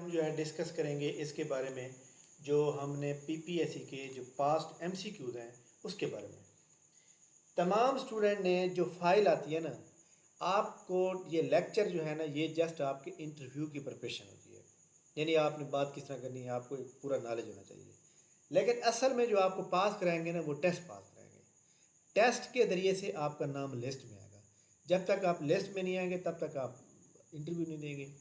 हम जो है डिस्कस करेंगे इसके बारे में, जो हमने पीपीएससी के जो पास्ट एमसीक्यूज हैं उसके बारे में। तमाम स्टूडेंट ने जो फाइल आती है ना, आपको ये लेक्चर जो है ना, ये जस्ट आपके इंटरव्यू की प्रिपरेशन होती है, यानी आपने बात किस तरह करनी है, आपको एक पूरा नॉलेज होना चाहिए। लेकिन असल में जो आपको पास कराएंगे ना, वो टेस्ट पास कराएंगे। टेस्ट के ज़रिए से आपका नाम लिस्ट में आएगा। जब तक आप लिस्ट में नहीं आएंगे तब तक आप इंटरव्यू नहीं देंगे।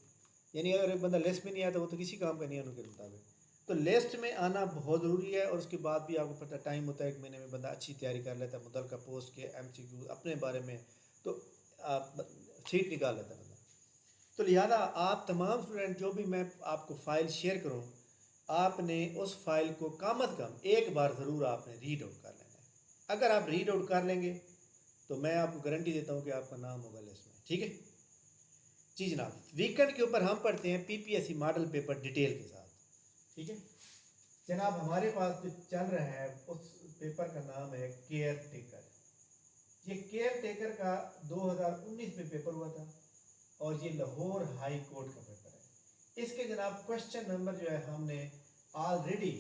यानी अगर एक बंदा लिस्ट में नहीं आता वो तो किसी काम का नहीं है उनके मुताबिक। तो लिस्ट में आना बहुत ज़रूरी है, और उसके बाद भी आपको पता टाइम होता है, 1 महीने में बंदा अच्छी तैयारी कर लेता है, मुतल्लिका पोस्ट के एमसीक्यू अपने बारे में, तो आप सीट निकाल लेता है बंदा। तो लिहाजा आप तमाम स्टूडेंट, जो भी मैं आपको फ़ाइल शेयर करूँ, आपने उस फाइल को कम अज़ कम एक बार ज़रूर आपने रीड आउट कर लेना है। अगर आप रीड आउट कर लेंगे तो मैं आपको गारंटी देता हूँ कि आपका नाम होगा लिस्ट में। ठीक है जी जनाब। वीकेंड के ऊपर हम पढ़ते हैं पीपीएससी मॉडल पेपर डिटेल के साथ। ठीक है जनाब, हमारे पास जो चल रहा है उस पेपर का नाम है केयर टेकर। ये केयर टेकर का 2019 में पेपर हुआ था, और ये लाहौर हाई कोर्ट का पेपर है। इसके जनाब क्वेश्चन नंबर जो है हमने ऑलरेडी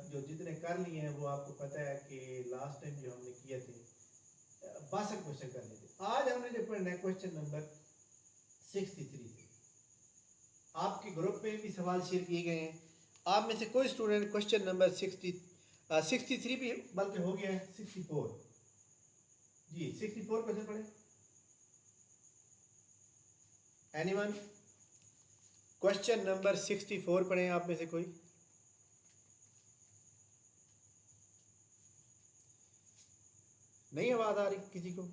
जो जितने कर लिए हैं, वो आपको पता है कि लास्ट टाइम जो हमने किए थे 62 क्वेश्चन कर लिए थे। आज हमने जो पढ़ना है क्वेश्चन नंबर 63 से। आपके ग्रुप में भी सवाल शेयर किए गए हैं। आप में से कोई स्टूडेंट क्वेश्चन नंबर 63 भी बल्कि हो गया है 64 जी, 64 क्वेश्चन पढ़े एनीवन? क्वेश्चन नंबर 64 पढ़े आप में से कोई? नहीं आवाज आ रही किसी को?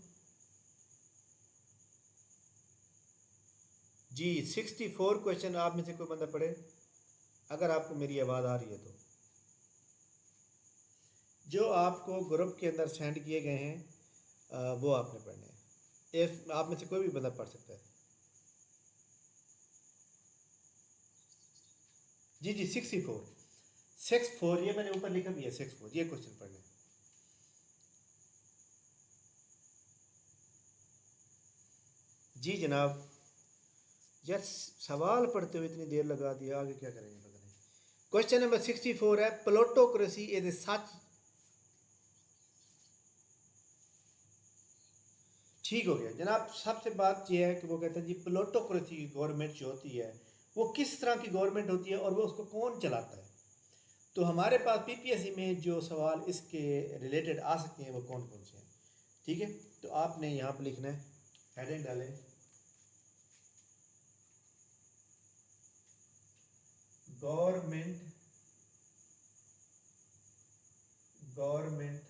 जी 64 क्वेश्चन आप में से कोई बंदा पढ़े, अगर आपको मेरी आवाज़ आ रही है तो। जो आपको ग्रुप के अंदर सेंड किए गए हैं वो आपने पढ़ने हैं। इफ आप में से कोई भी बंदा पढ़ सकता है। जी जी 64 ये मैंने ऊपर लिखा भी है 64, ये क्वेश्चन पढ़ने। जी जनाब। यार सवाल पढ़ते हुए इतनी देर लगा दिया, आगे क्या करेंगे पता नहीं। क्वेश्चन नंबर 64 है, प्लोटोक्रेसी इज ए सच। ठीक हो गया जनाब। सबसे बात यह है कि वो कहते हैं जी प्लोटोक्रेसी की गवर्नमेंट जो होती है वो किस तरह की गवर्नमेंट होती है, और वो उसको कौन चलाता है। तो हमारे पास पीपीएससी में जो सवाल इसके रिलेटेड आ सकते हैं वो कौन कौन से हैं। ठीक है, तो आपने यहाँ पर लिखना है, हेडिंग डालें government government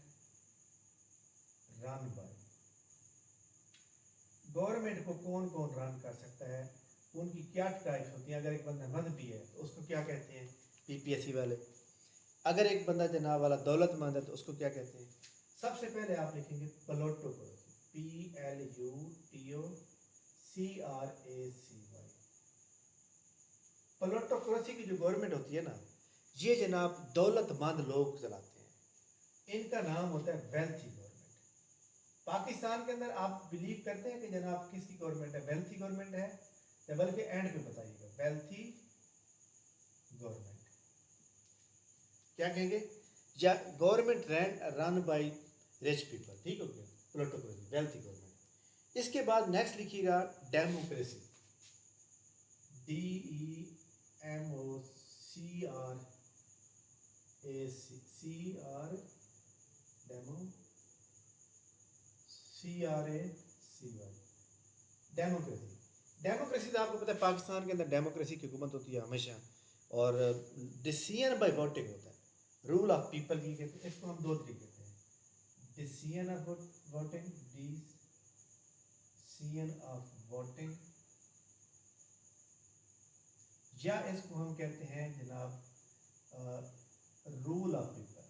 run by. Government को कौन कौन रन कर सकता है, उनकी क्या टाइप्स होती हैं। अगर एक बंदा मजहबी है तो उसको क्या कहते हैं पीपीएससी वाले। अगर एक बंदा जनाब वाला दौलतमंद है तो उसको क्या कहते हैं। सबसे पहले आप लिखेंगे प्लोटोक्रेसी, PLUTOCRACY। प्लोटोक्रेसी की जो गवर्नमेंट होती है ना, ये जनाब दौलतमंद लोग चलाते हैं। इनका नाम होता है वेल्थी गवर्नमेंट। पाकिस्तान के अंदर आप बिलीव करते हैं कि जनाब किसकी गवर्नमेंट है, वेल्थी गवर्नमेंट है, या बल्कि एंड पे बताइएगा वेल्थी गवर्नमेंट क्या कहेंगे, या government run by rich people. ठीक हो गया प्लोटोक्रेसी, वेल्थी गवर्नमेंट। इसके बाद नेक्स्ट लिखिएगा डेमोक्रेसी, DEMOCRACY, डेमोक्रेसी। डेमोक्रेसी तो आपको पता है पाकिस्तान के अंदर डेमोक्रेसी की हुकूमत होती है हमेशा, और डिसीजन बाय वोटिंग होता है, रूल ऑफ पीपल की कहते हैं। इसको हम दो तरीके कहते हैं, decision of voting, decision of voting, या इसको हम कहते हैं जनाब रूल ऑफ पीपल।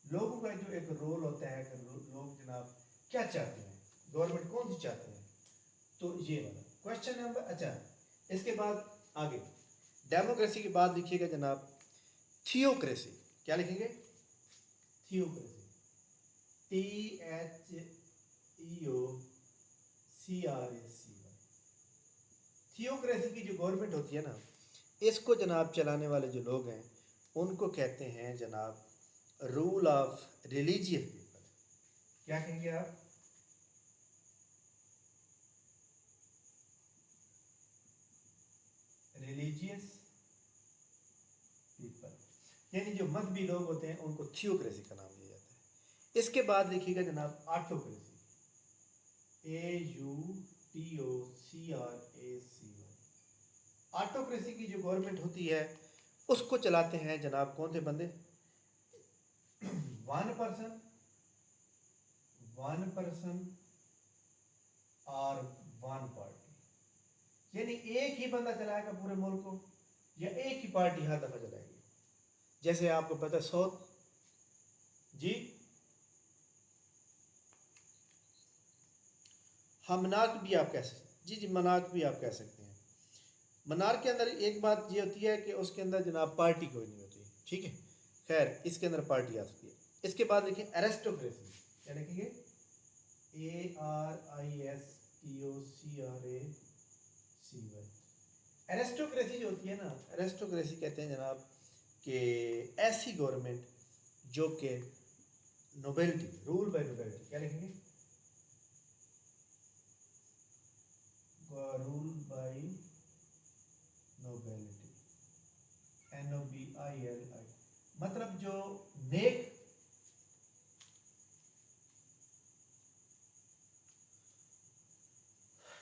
लोगों का जो एक रोल होता है कि लोग जनाब क्या चाहते हैं, गवर्नमेंट कौन सी चाहते हैं, तो ये वाला क्वेश्चन नंबर। अच्छा, इसके बाद आगे डेमोक्रेसी के बाद लिखिएगा जनाब थियोक्रेसी। क्या लिखेंगे, थियोक्रेसी, THEOCRACY। थियोक्रेसी की जो गवर्नमेंट होती है ना, इसको जनाब चलाने वाले जो लोग हैं उनको कहते हैं जनाब रूल ऑफ रिलीजियस पीपल। क्या कहेंगे आप? रिलीजियस पीपल, यानी जो मजहबी लोग होते हैं उनको थियोक्रेसी का नाम दिया जाता है। इसके बाद लिखिएगा जनाब ऑटोक्रेसी, AUTOCRACY। ऑटोक्रेसी की जो गवर्नमेंट होती है उसको चलाते हैं जनाब कौन से बंदे? वन पर्सन और वन पार्टी, यानी एक ही बंदा चलाएगा पूरे मुल्क को या एक ही पार्टी हर दफा चलाएगी। जैसे आपको पता है साउथ जी, हाँ मनार्क भी आप कह सकते, जी जी मनार्क भी आप कह सकते हैं। मनार्क के अंदर एक बात ये होती है कि उसके अंदर जनाब पार्टी कोई नहीं होती, ठीक है। खैर इसके अंदर पार्टी आ सकती है। इसके बाद देखिए एरिस्टोक्रेसी, क्या लिखेंगे? ARISTOCRACY। एरिस्टोक्रेसी जो होती है ना, एरिस्टोक्रेसी कहते हैं जनाब कि ऐसी गवर्नमेंट जो कि नोबेलिटी, रूल बाय नोबेलिटी, क्या लिखेंगे? रूल बाय नोबेलिटी, NOBILI, मतलब जो नेक,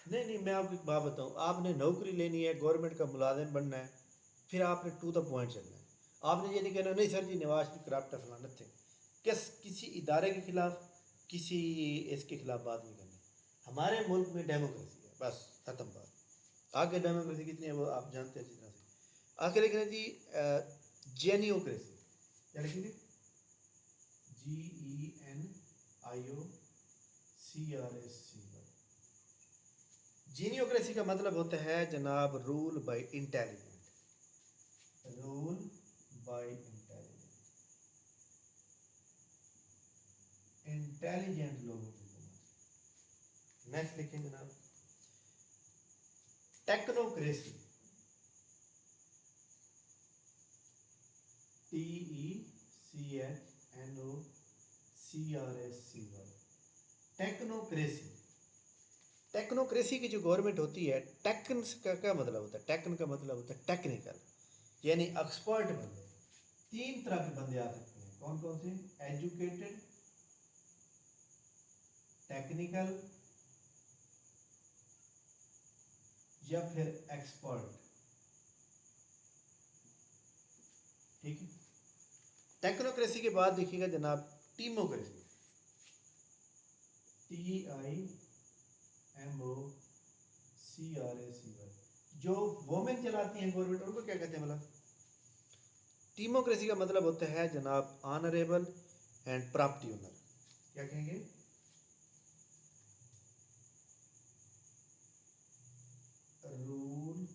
नहीं नहीं मैं आपको एक बात बताऊं, आपने नौकरी लेनी है, गवर्नमेंट का मुलाजिम बनना है, फिर आपने टू द पॉइंट चलना है। आपने ये नहीं कहना नहीं सर जी नवाज शरीफ करप्ट है फलाना थे, किसी इदारे के खिलाफ, किसी इसके खिलाफ बात नहीं करनी। हमारे मुल्क में डेमोक्रेसी है, बस खत्म बात। आगे डेमोक्रेसी कितनी है वो आप जानते हैं अच्छी तरह से। आगे लिख रहे हैं जी जेनियोक्रेसी, क्या लिखेंगे? GENIOCRACY। जीनियोक्रेसी का मतलब होता है जनाब rule by intelligent, rule by intelligent, intelligent लोगों की हुकूमत। नेक्स्ट लिखें जनाब टेक्नोक्रेसी, TECHNOCRACY। टेक्नोक्रेसी, टेक्नोक्रेसी की जो गवर्नमेंट होती है, टेक्न का क्या मतलब होता है? टेक्न का मतलब होता है टेक्निकल, यानी एक्सपर्ट बंदे। तीन तरह के बंदे आ सकते हैं, कौन कौन से? एजुकेटेड, टेक्निकल या फिर एक्सपर्ट, ठीक है। टेक्नोक्रेसी के बाद देखिएगा जनाब टीमोक्रेसी, TIMOCRACY। जो वोमेन चलाती हैं गवर्नमेंट उनको क्या कहते हैं मतलब? टीमोक्रेसी का मतलब होता है जनाब ऑनरेबल एंड प्रॉपर्टी ओनर, क्या कहेंगे? रूल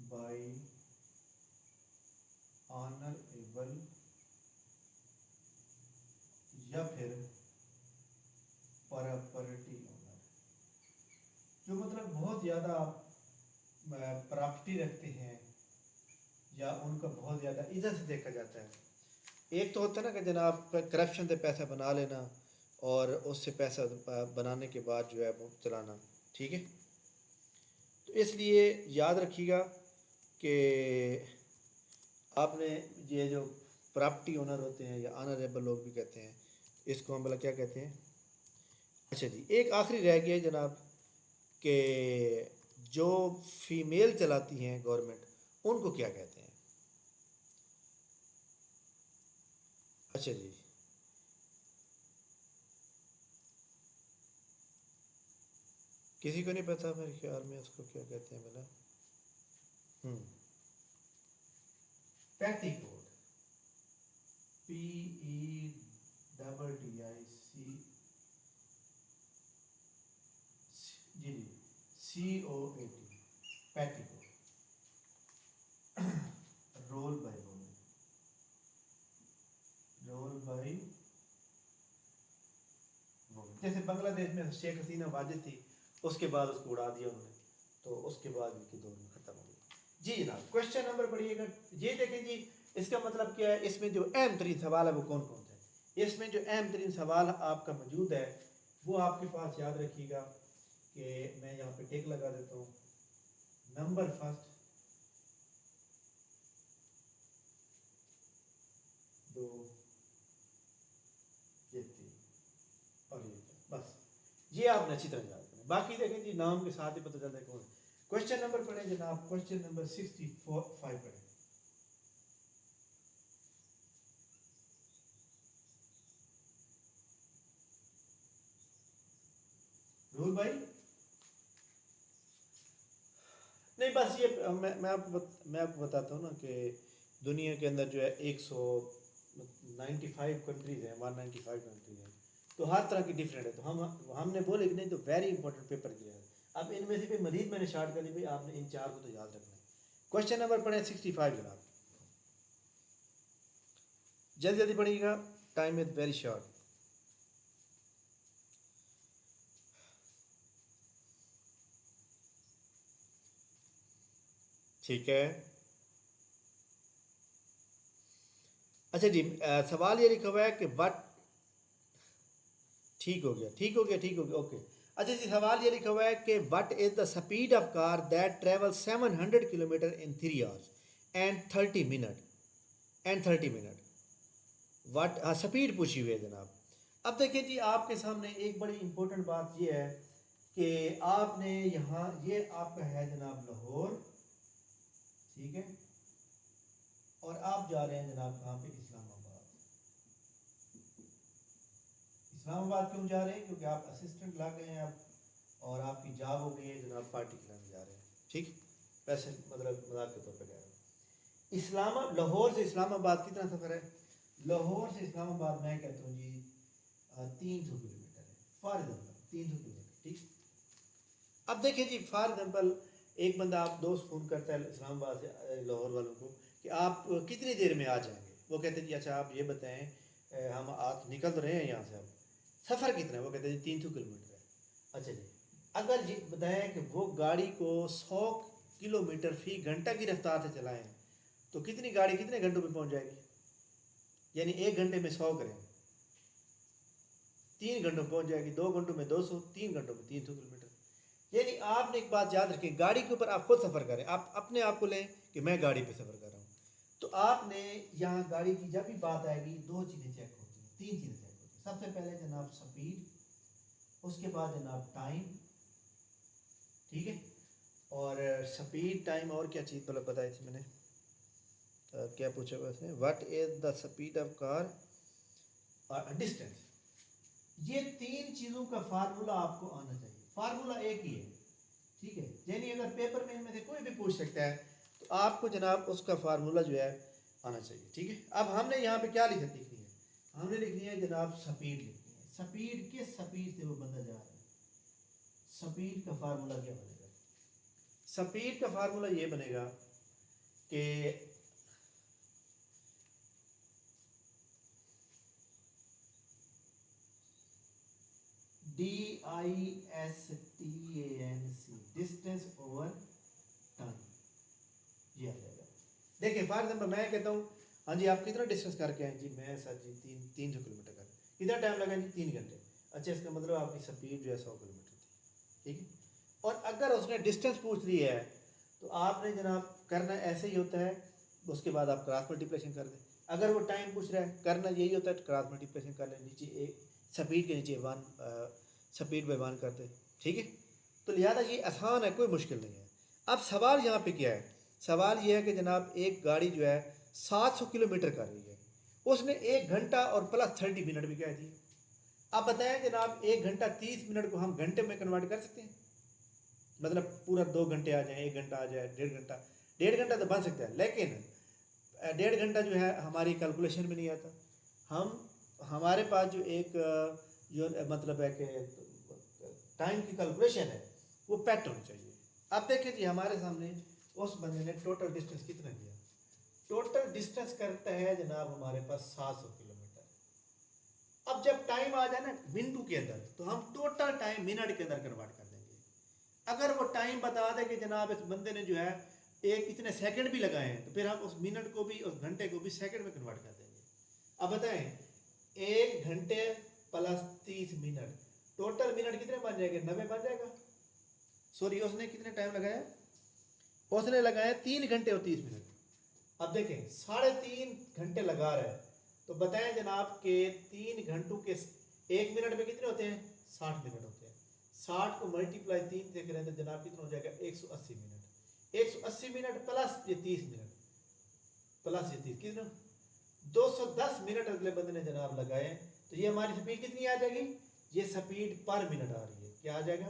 बाय ऑनरेबल या फिर प्रॉपर्टी ओनर, जो मतलब बहुत ज़्यादा प्रॉपर्टी रखते हैं या उनका बहुत ज़्यादा इज्जत से देखा जाता है। एक तो होता है ना कि जनाब करप्शन से पैसा बना लेना और उससे पैसा बनाने के बाद जो है वो चलाना, ठीक है। तो इसलिए याद रखिएगा कि आपने ये जो प्रॉपर्टी ओनर होते हैं या ऑनरेबल लोग भी कहते हैं, इसको हम भला क्या कहते हैं? अच्छा जी एक आखिरी रह गया जनाब कि जो फीमेल चलाती हैं गवर्नमेंट उनको क्या कहते हैं? अच्छा जी किसी को नहीं पता मेरे ख्याल में उसको क्या कहते हैं भला? हम्म पेटीकोट, PETTIC, जी जी COAT, petticoat, role by women, role by women. जैसे बांग्लादेश में शेख हसीना वाजिद थी, उसके बाद उसको उड़ा दिया उन्होंने, तो उसके बाद उनकी दौर में ख़त्म हो गई। जी जनाब, क्वेश्चन नंबर पढ़िएगा। ये देखें जी, इसका मतलब क्या है, इसमें जो अहम तरीन सवाल है वो कौन कौन सा है। इसमें जो अहम तरीन सवाल आपका मौजूद है वो आपके पास याद रखिएगा कि मैं यहाँ पे टिक लगा देता हूँ। नंबर फर्स्ट, दो, ये तीन और ये चार, बस ये आपने अच्छी तरह याद करना। बाकी देखें जी, नाम के साथ ही पता चलता है कौन। क्वेश्चन नंबर पढ़े जनाब, क्वेश्चन नंबर 65 पढ़े। रूल भाई, नहीं बस ये मैं आपको बताता हूँ ना कि दुनिया के अंदर जो है 195 कंट्रीज हैं, 195 कंट्रीज हैं, तो हर तरह की डिफरेंट है। तो हमने बोले कि नहीं तो वेरी इंपॉर्टेंट पेपर किया है। अब इनमें से भी मजीद मैंने शार्ट कर दी भाई, आपने इन चार को तो याद रखना है। क्वेश्चन नंबर पढ़े 65 जनाब, जल्दी जल्दी पढ़िएगा, टाइम इज वेरी शॉर्ट। ठीक है, अच्छा जी, सवाल ये लिखा हुआ है कि व्हाट, ठीक हो गया, ठीक हो गया, ठीक हो गया, ओके। अच्छा जी, सवाल ये लिखा हुआ है कि what is the speed of car that travel 700 kilometre in 3 hours and 30 minute what speed पूछी हुई है जनाब। अब देखिए जी, आपके सामने एक बड़ी इंपॉर्टेंट बात ये है कि आपने यहाँ, ये आपका है जनाब लाहौर, ठीक है, और आप जा रहे हैं जनाब कहाँ पे, इस्लामाबाद। इस्लामाबाद क्यों जा रहे हैं, क्योंकि आप असिस्टेंट लग गए हैं आप, और आपकी जॉब हो गई है जनाब, पार्टी खिलाने जा रहे हैं, ठीक, वैसे मतलब मजाक के तौर पर कह रहा हूँ। लाहौर से इस्लामाबाद कितना सफ़र है, लाहौर से इस्लामाबाद मैं कहता हूँ जी 300 किलोमीटर है, फॉर एग्जाम्पल 300 किलोमीटर, ठीक। अब देखिए जी, फॉर एग्जाम्पल एक बंदा, आप दोस्त फ़ोन करता है इस्लामाबाद से लाहौर वालों को कि आप कितनी देर में आ जाएंगे। वो कहते हैं जी अच्छा आप ये बताएं, हम आप निकल तो रहे हैं यहाँ से, अब सफ़र कितना है, वो कहते हैं जी 300 किलोमीटर है। अच्छा जी, अगर जी बताएं कि वो गाड़ी को 100 किलोमीटर फी घंटा की रफ्तार से चलाएं, तो कितनी गाड़ी कितने घंटों में पहुँच जाएगी, यानी 1 घंटे में 100 करें, 3 घंटों में पहुँच जाएगी, 2 घंटों में 200, 3 घंटों में 300 किलोमीटर। यानी आपने एक बात याद रखें, गाड़ी के ऊपर आप खुद सफ़र करें, आप अपने आप को लें कि मैं गाड़ी पे सफ़र कर रहा हूँ, तो आपने यहाँ गाड़ी की जब भी बात आएगी दो चीज़ें चेक होती हैं, तीन चीज़ें चेक होती हैं। सबसे पहले जनाब स्पीड, उसके बाद जनाब टाइम, ठीक है, और स्पीड टाइम और क्या चीज़ मतलब बताई थी मैंने, क्या पूछा वैसे, what is the speed of car और डिस्टेंस। ये तीन चीज़ों का फार्मूला आपको आना चाहिए, फार्मूला एक ही है, ठीक है। यानी अगर पेपर में इनमें से कोई भी पूछ सकता है तो आपको जनाब उसका फार्मूला जो है आना चाहिए, ठीक है। अब हमने यहाँ पे क्या लिखनी है, हमने लिखनी है जनाब स्पीड लिखनी है। स्पीड, किस स्पीड से वो बंदा जा रहा है, स्पीड का फार्मूला क्या बनेगा, स्पीड का फार्मूला ये बनेगा कि DISTANC, डिस्टेंस ओवर टाइम, ये आ जाएगा। देखिए फॉर एग्जाम्पल मैं कहता हूँ हाँ जी आप कितना डिस्टेंस करके आए जी, मैं सर जी 300 किलोमीटर कर, कितना टाइम लगा जी 3 घंटे। अच्छा, इसका मतलब आपकी स्पीड जो है 100 किलोमीटर थी, ठीक है। और अगर उसने डिस्टेंस पूछ ली है तो आपने जनाब करना ऐसे ही होता है, उसके बाद आप क्रॉस मल्टीप्लिकेशन कर दें। अगर वो टाइम पूछ रहा है, करना यही होता है, क्रॉस मल्टीप्लिकेशन कर लें, नीचे एक स्पीड के नीचे 1 स्पीड बाय 1 कर दें, ठीक है। तो लिहाजा ये आसान है, कोई मुश्किल नहीं है। अब सवाल यहाँ पे क्या है, सवाल ये है कि जनाब एक गाड़ी जो है 700 किलोमीटर कर रही है, उसने 1 घंटा और प्लस 30 मिनट भी कह दिए। अब बताएं जनाब 1 घंटा 30 मिनट को हम घंटे में कन्वर्ट कर सकते हैं, मतलब पूरा 2 घंटे आ जाए, 1 घंटा आ जाए, 1.5 घंटा, 1.5 घंटा तो बन सकता है, लेकिन 1.5 घंटा जो है हमारी कैलकुलेशन में नहीं आता। हमारे पास जो एक जो मतलब है कि टाइम की कैलकुलेशन है वो पेट होनी चाहिए। अब देखिए जी, हमारे सामने उस बंदे ने टोटल डिस्टेंस कितना दिया, टोटल डिस्टेंस करता है जनाब हमारे पास 700 किलोमीटर। अब जब टाइम आ जाए ना मिनटों के अंदर, तो हम टोटल टाइम मिनट के अंदर कन्वर्ट कर देंगे। अगर वो टाइम बता दे कि जनाब इस बंदे ने जो है एक इतने सेकंड भी लगाए हैं तो फिर हम उस मिनट को भी, उस घंटे को भी सेकंड में कन्वर्ट कर देंगे। अब बताएं, 1 घंटे प्लस 30 मिनट, टोटल मिनट कितने बन जाएंगे? 90 बन जाएगा। सॉरी, उसने कितने टाइम लगाया? उसने लगाया 3 घंटे और 30 मिनट। अब देखें 3.5 घंटे लगा रहा है, तो बताएं जनाब के 3 घंटों के 1 मिनट में कितने होते हैं? 60 मिनट होते हैं। 60 को मल्टीप्लाई 3 से करें तो जनाब कितना हो जाएगा? 180 मिनट। 180 मिनट प्लस ये 30 मिनट प्लस ये 30 कितना? 210 मिनट अगले बंदे ने जनाब लगाए। तो ये हमारी स्पीड कितनी आ जाएगी? ये स्पीड पर मिनट आ रही है। क्या आ जाएगा?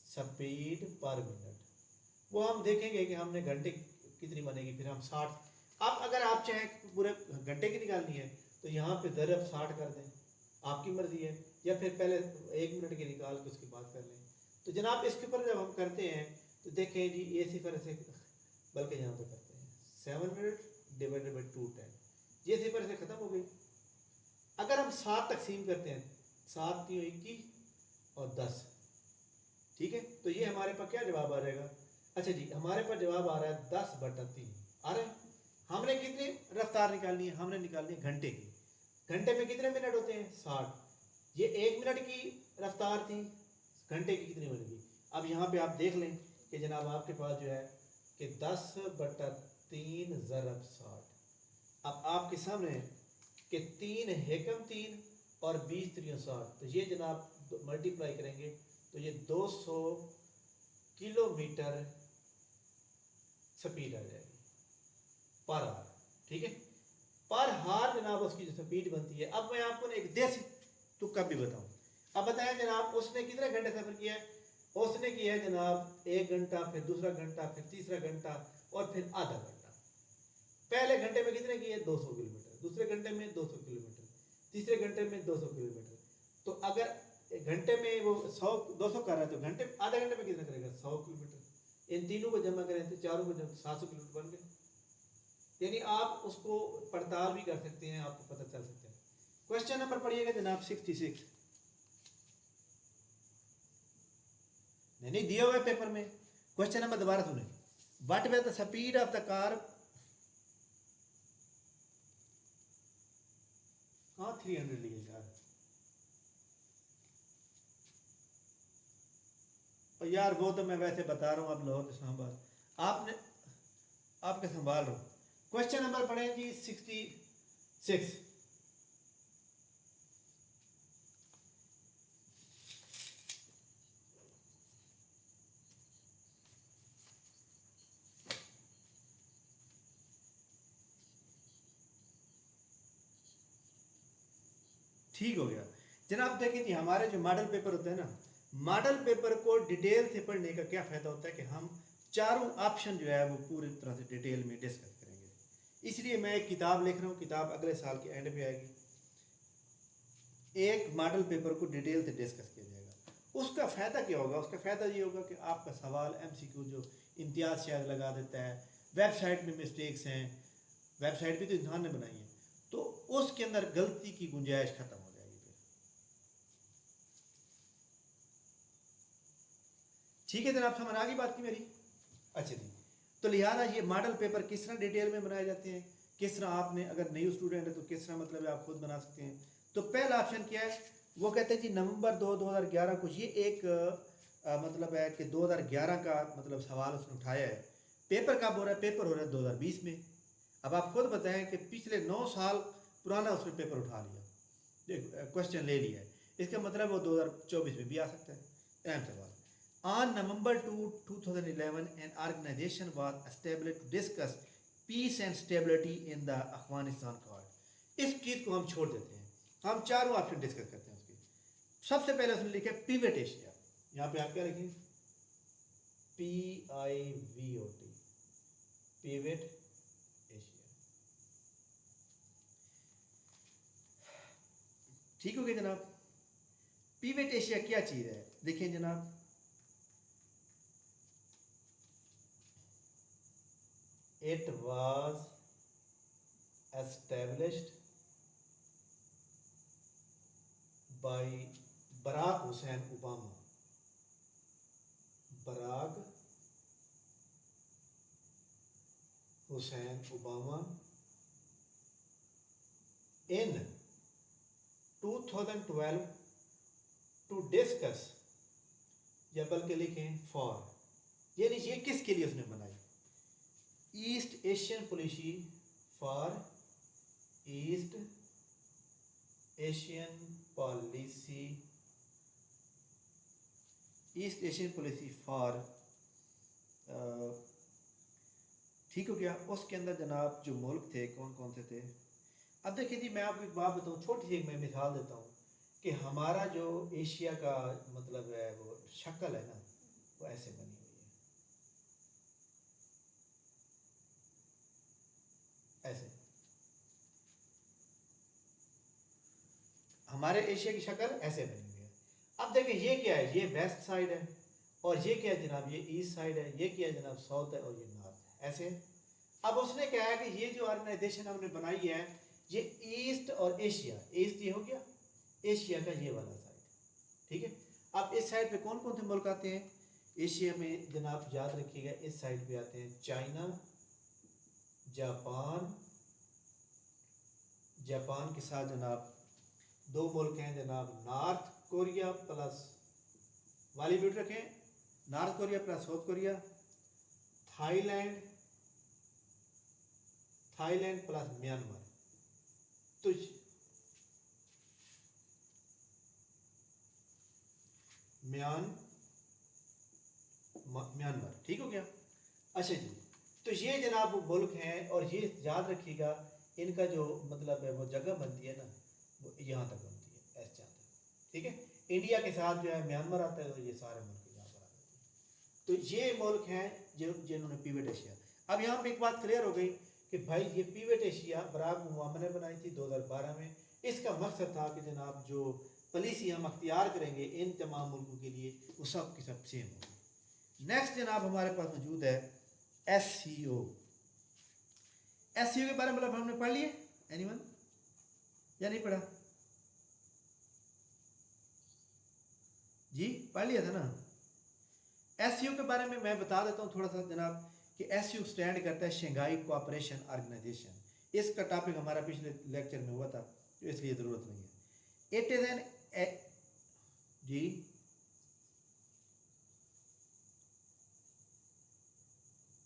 स्पीड पर मिनट। वो हम देखेंगे कि हमने घंटे कितनी बनेगी, फिर हम 60। अब अगर आप चाहें पूरे घंटे की निकालनी है तो यहाँ पे ज़रब 60 कर दें, आपकी मर्जी है, या फिर पहले 1 मिनट की निकाल के उसकी बात कर लें। तो जनाब इसके ऊपर जब हम करते हैं तो देखें जी, ये सिफर से, बल्कि यहाँ पे करते हैं 7 मिनट डिवाइडेड बाई 210, ये सिफर से ख़त्म हो गई। अगर हम 7 तकसीम करते हैं, 7 3 21 और 10, ठीक है, तो ये हमारे पास क्या जवाब आ जाएगा? अच्छा जी, हमारे पास जवाब आ रहा है 10/3 आ रहा है। हमने कितनी रफ्तार निकालनी है? हमने निकालनी है घंटे की। घंटे में कितने मिनट होते हैं? 60। ये 1 मिनट की रफ्तार थी, घंटे की कितनी बनेगी? अब यहाँ पे आप देख लें कि जनाब आपके पास जो है कि 10/3 ज़रब 60। अब आपके सामने है कि 3 एकम 3 और 20 3 60, तो ये जनाब मल्टीप्लाई करेंगे तो ये 200 किलोमीटर स्पीड आ जाएगी पर हार। ठीक है, पर हार जनाब उसकी जो स्पीड बनती है। अब मैं आपको एक देसी तुक्का भी बताऊं। अब बताएं जनाब, उसने कितने घंटे सफर किया है? उसने किया है जनाब 1 घंटा, फिर दूसरा घंटा, फिर तीसरा घंटा और फिर आधा घंटा। पहले घंटे में कितने किए? 200 किलोमीटर, दूसरे घंटे में 200 किलोमीटर, तीसरे घंटे में 200 किलोमीटर। तो अगर घंटे में वो 200 कर रहा है तो घंटे आधे घंटे में कितना करेगा? 100 किलोमीटर। इन तीनों को जमा करें तो चारों को जमा 700 किलोमीटर बन गए। यानी आप उसको पड़ताल भी कर सकते हैं, आपको पता चल सकता है। क्वेश्चन नंबर पढ़िएगा जनाब 66। नहीं दिए हुए पेपर में क्वेश्चन नंबर दोबारा सुने। What was the speed of the car? हाँ 300 लिए यार, और यार वो तो मैं वैसे बता रहा हूँ, आप लोगों के संभाल, आपने आपके संभाल रहा हूँ। क्वेश्चन नंबर पढ़ें जी 66। ठीक हो गया जनाब। देखिए जी, हमारे जो मॉडल पेपर होते हैं ना, मॉडल पेपर को डिटेल से पढ़ने का क्या फ़ायदा होता है कि हम चारों ऑप्शन जो है वो पूरी तरह से डिटेल में डिस्कस करेंगे। इसलिए मैं एक किताब लिख रहा हूँ, किताब अगले साल के एंड पे आएगी। एक मॉडल पेपर को डिटेल से डिस्कस किया जाएगा। उसका फ़ायदा क्या होगा? उसका फ़ायदा ये होगा कि आपका सवाल MCQ जो इम्तियाज़ शायद लगा देता है, वेबसाइट में मिस्टेक्स हैं, वेबसाइट भी तो इंसान ने बनाई है, तो उसके अंदर गलती की गुंजाइश ख़त्म हो जाएगी फिर। ठीक है जनाब, समझ आ गई बात की मेरी? अच्छा जी, तो लिहाजा ये मॉडल पेपर किस तरह डिटेल में बनाए जाते हैं, किस तरह आपने अगर न्यू स्टूडेंट है तो किस तरह मतलब आप खुद बना सकते हैं। तो पहला ऑप्शन क्या है? वो कहते हैं जी नवंबर 2011 को, ये एक मतलब है कि 2011 का मतलब सवाल उसने उठाया है। पेपर कब हो रहा है? पेपर हो रहा है 2020 में। अब आप खुद बताएं कि पिछले 9 साल पुराना उसने पेपर उठा लिया, क्वेश्चन ले लिया है। इसका मतलब वो 2024 में भी आ सकता है। अहम सवाल। On November 2, 2011, an organization was established to discuss peace and stability in the Afghanistan card. इस चीज़ को हम छोड़ देते हैं, हम चारों ऑप्शन डिस्कस करते हैं उसके। सबसे पहले उसने लिखा पिवट एशिया। यहाँ पे आप क्या लिखें? PIVOT, pivot Asia. ठीक हो गया जनाब? पिवट एशिया क्या चीज़ है? देखें जनाब, it was established by Barack Hussein Obama. Barack Hussein Obama in 2012 to discuss, या बल्कि लिखें फॉर, यानी ये किसके लिए उसने बनाई? East Asian policy for, east Asian policy, east Asian policy for, ठीक हो गया। उसके अंदर जनाब जो मुल्क थे कौन कौन से थे? अब देखिए जी, मैं आपको एक बात बताऊँ, छोटी सी एक मैं मिसाल देता हूँ कि हमारा जो एशिया का मतलब है वो शक्ल है ना, वो ऐसे बनी हुई है, ऐसे। हमारे एशिया की शक्ल ऐसे बनी हुई है। अब देखिए ये क्या है, ये वेस्ट साइड है, और ये क्या है जनाब, ये ईस्ट साइड है, ये क्या है जनाब, साउथ है, और ये नॉर्थ है, ऐसे। अब उसने कहा है कि ये जो ऑर्गेनाइजेशन हमने बनाई है, ये ईस्ट और एशिया, ईस्ट ये हो गया, एशिया का ये वाला साइड, ठीक है। अब इस साइड पे कौन कौन से मुल्क आते हैं एशिया में जनाब, याद रखिएगा, इस साइड पे आते हैं चाइना, जापान, जापान के साथ जनाब दो मुल्क हैं जनाब, नॉर्थ कोरिया प्लस, वाली म्यूट रखें, north Korea plus south Korea, Thailand, Thailand plus Myanmar. तो म्यांमार, ठीक हो गया। अच्छा जी, तो ये जनाब वो मुल्क हैं, और ये याद रखिएगा, इनका जो मतलब है वो जगह बनती है ना, वो यहाँ तक बनती है, ऐसे जहाँ तक, ठीक है। इंडिया के साथ जो है म्यांमार आता है, तो ये सारे मुल्क यहाँ पर आ जाते हैं। तो ये मुल्क हैं जो जिन्होंने पीवेट एशिया। अब यहाँ पे एक बात क्लियर हो गई कि भाई ये पीवेट एशिया बराक ओबामा ने बनाई थी 2012 में। इसका मकसद था कि जनाब जो पॉलिसी हम अख्तियार करेंगे इन तमाम मुल्कों के लिए, वो सब की सब सेम होगी। नेक्स्ट जनाब हमारे पास मौजूद है एस सी ओ। एस सी ओ के बारे में मतलब हमने पढ़ लिए, एनीवन, या नहीं पढ़ा? जी पढ़ लिया था ना। एस सी ओ के बारे में मैं बता देता हूँ थोड़ा सा जनाब, कि एस सी ओ स्टैंड करता है शंघाई कोऑपरेशन ऑर्गेनाइजेशन। इसका टॉपिक हमारा पिछले लेक्चर में हुआ था, तो इसलिए ज़रूरत नहीं है। इट इज़ एन, जी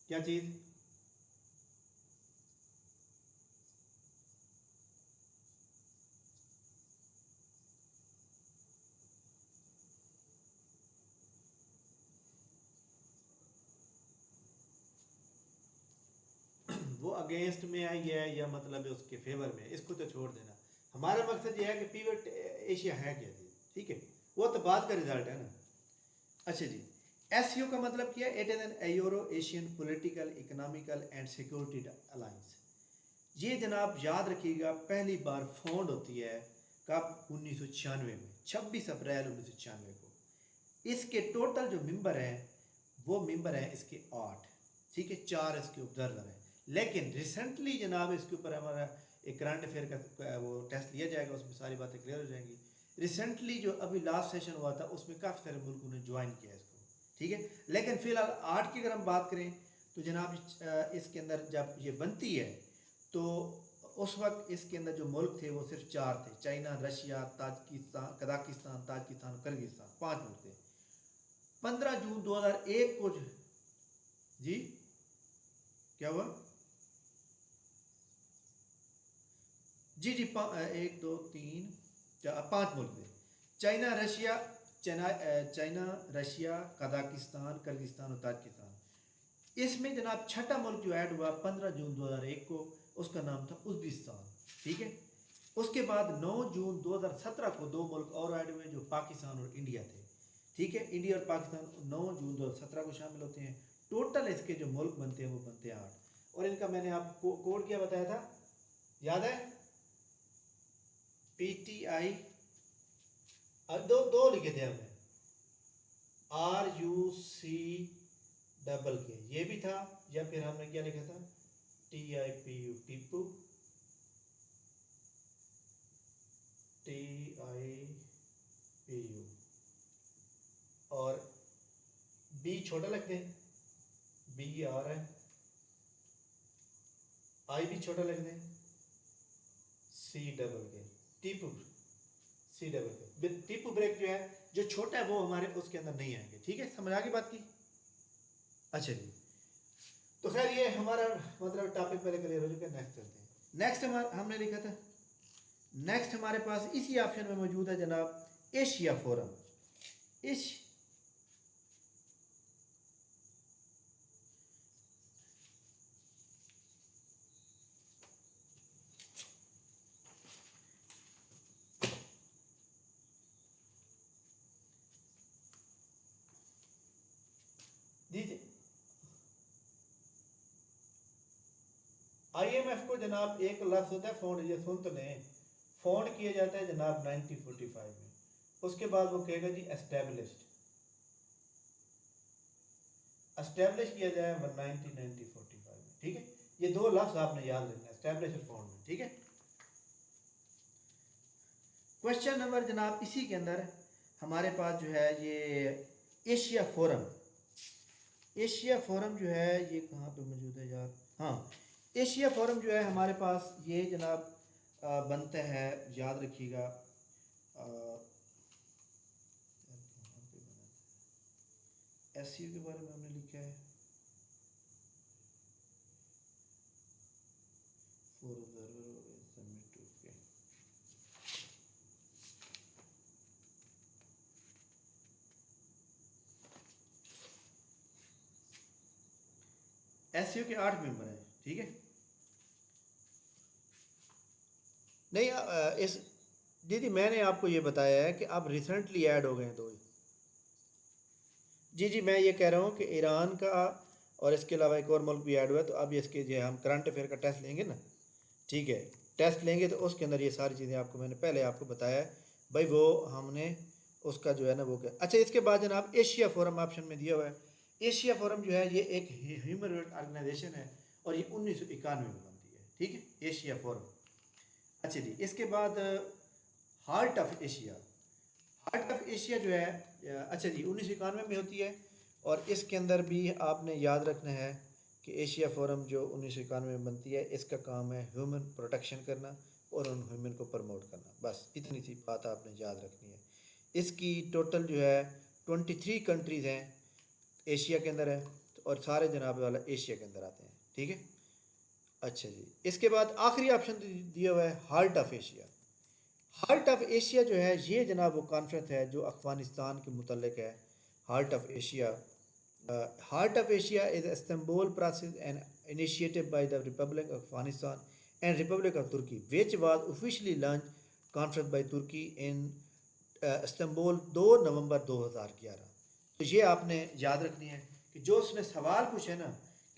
क्या चीज़? वो अगेंस्ट में आई है या मतलब है उसके फेवर में, इसको तो छोड़ देना। हमारा मकसद ये है कि पीवेट एशिया है क्या चीज़, ठीक है, वो तो बात का रिजल्ट है ना। अच्छा जी, एस का मतलब क्या है? It is an euro Asian political economical and security alliance. ये जनाब याद रखिएगा, पहली बार फाउंड होती है कब? 1996 में, 26 अप्रैल 1996 को। इसके टोटल जो मेंबर हैं वो मेंबर हैं इसके 8, ठीक है, 4 इसके ऑब्जर्वर हैं। लेकिन रिसेंटली जनाब इसके ऊपर हमारा एक करंट अफेयर का वो टेस्ट लिया जाएगा, उसमें सारी बातें क्लियर हो जाएंगी। रिसेंटली जो अभी लास्ट सेशन हुआ था उसमें काफ़ी सारे मुल्कों ने ज्वाइन किया इसको, ठीक है। लेकिन फिलहाल 8 की अगर हम बात करें तो जनाब इसके अंदर जब ये बनती है तो उस वक्त इसके अंदर जो मुल्क थे वो सिर्फ 4 थे, China, Russia, Tajikistan, Kazakhstan, Tajikistan, Kyrgyzstan, 5 मुल्क थे। 15 जून 2001 को जी क्या हुआ? जी जी, 5 मुल्क थे, China, Russia, China, Russia, Kazakhstan, Kyrgyzstan और ताजिकिस्तान। इसमें जनाब छठा मुल्क जो ऐड हुआ 15 जून 2001 को, उसका नाम था उज्बेकिस्तान, ठीक है। उसके बाद 9 जून 2017 को दो मुल्क और ऐड हुए जो पाकिस्तान और इंडिया थे, ठीक है। इंडिया और पाकिस्तान 9 जून 2017 को शामिल होते हैं। टोटल इसके जो मुल्क बनते हैं वो बनते हैं 8, और इनका मैंने आपको कोड क्या बताया था, याद है? PTI, दो दो लिखे थे हमने, RUC ये भी था, या फिर हमने क्या लिखा था, TIPU टीपू, TIPU, और बी छोटा लगते हैं, BR है, आई भी छोटा लिख दें, सी डबल के, टीपू सी डबल के, टीपू ब्रेक जो है जो छोटा है वो हमारे उसके अंदर नहीं आएंगे। ठीक है, समझ आ गई बात की। अच्छा जी, तो खैर ये हमारा मतलब टॉपिक पहले क्लियर हो चुका है। नेक्स्ट चलते हैं। नेक्स्ट हमने लिखा था, नेक्स्ट हमारे पास इसी ऑप्शन में मौजूद है जनाब एशिया फोरम। दीजिए आईएमएफ को जनाब एक लफ्ज होता है फाउंड, ये सुन तो लें, फाउंड किया जाता है जनाब 1945 में। उसके बाद वो कहेगा जी एस्टेब्लिश्ड, एस्टेब्लिश किया जाए 1945 में। ठीक है, ये दो लफ्ज आपने याद रखना, एस्टेब्लिश और फाउंड में। ठीक है, क्वेश्चन नंबर जनाब इसी के अंदर हमारे पास जो है ये एशिया फोरम, एशिया फोरम जो है ये कहाँ पे मौजूद है यार, हाँ एशिया फोरम जो है हमारे पास ये जनाब बनता है, याद रखिएगा एससीओ के बारे में हमने लिखा है फॉर ऑब्जर्वर सबमिट टू के, एससीओ के 8 मेंबर हैं। ठीक है, नहीं इस दीदी मैंने आपको ये बताया है कि आप रिसेंटली ऐड हो गए हैं दो। जी जी, मैं ये कह रहा हूँ कि ईरान का और इसके अलावा एक और मुल्क भी ऐड हुआ है, तो अब इसके जो हम करंट अफेयर का टेस्ट लेंगे ना, ठीक है, टेस्ट लेंगे तो उसके अंदर ये सारी चीज़ें आपको मैंने पहले आपको बताया है भाई, वो हमने उसका जो है ना वो क्या। अच्छा, इसके बाद जनाब एशिया फोरम ऑप्शन में दिया हुआ है। एशिया फोरम जो है ये एक ह्यूमन राइट ऑर्गेनाइजेशन है और ये 1991 में बनती है। ठीक है, एशिया फोरम। अच्छा जी, इसके बाद heart of Asia, heart of Asia जो है अच्छा जी 1991 में होती है और इसके अंदर भी आपने याद रखना है कि एशिया फोरम जो 1991 में बनती है इसका काम है ह्यूमन प्रोटेक्शन करना और उन ह्यूमन को प्रमोट करना। बस इतनी सी बात आपने याद रखनी है। इसकी टोटल जो है 23 कंट्रीज़ हैं एशिया के अंदर है और सारे जनाब वाला एशिया के अंदर आते हैं। ठीक है, अच्छा जी, इसके बाद आखिरी ऑप्शन दिया हुआ है heart of Asia. Heart of Asia जो है ये जनाब वो कॉन्फ्रेंस है जो अफ़गानिस्तान के मुतल्लिक है। Heart of Asia, heart of Asia is Istanbul process and initiated by the Republic of Afghanistan and Republic of Turkey which was officially launch conference by Turkey in Istanbul 2 November 2011। तो ये आपने याद रखनी है कि जो उसने सवाल पूछे ना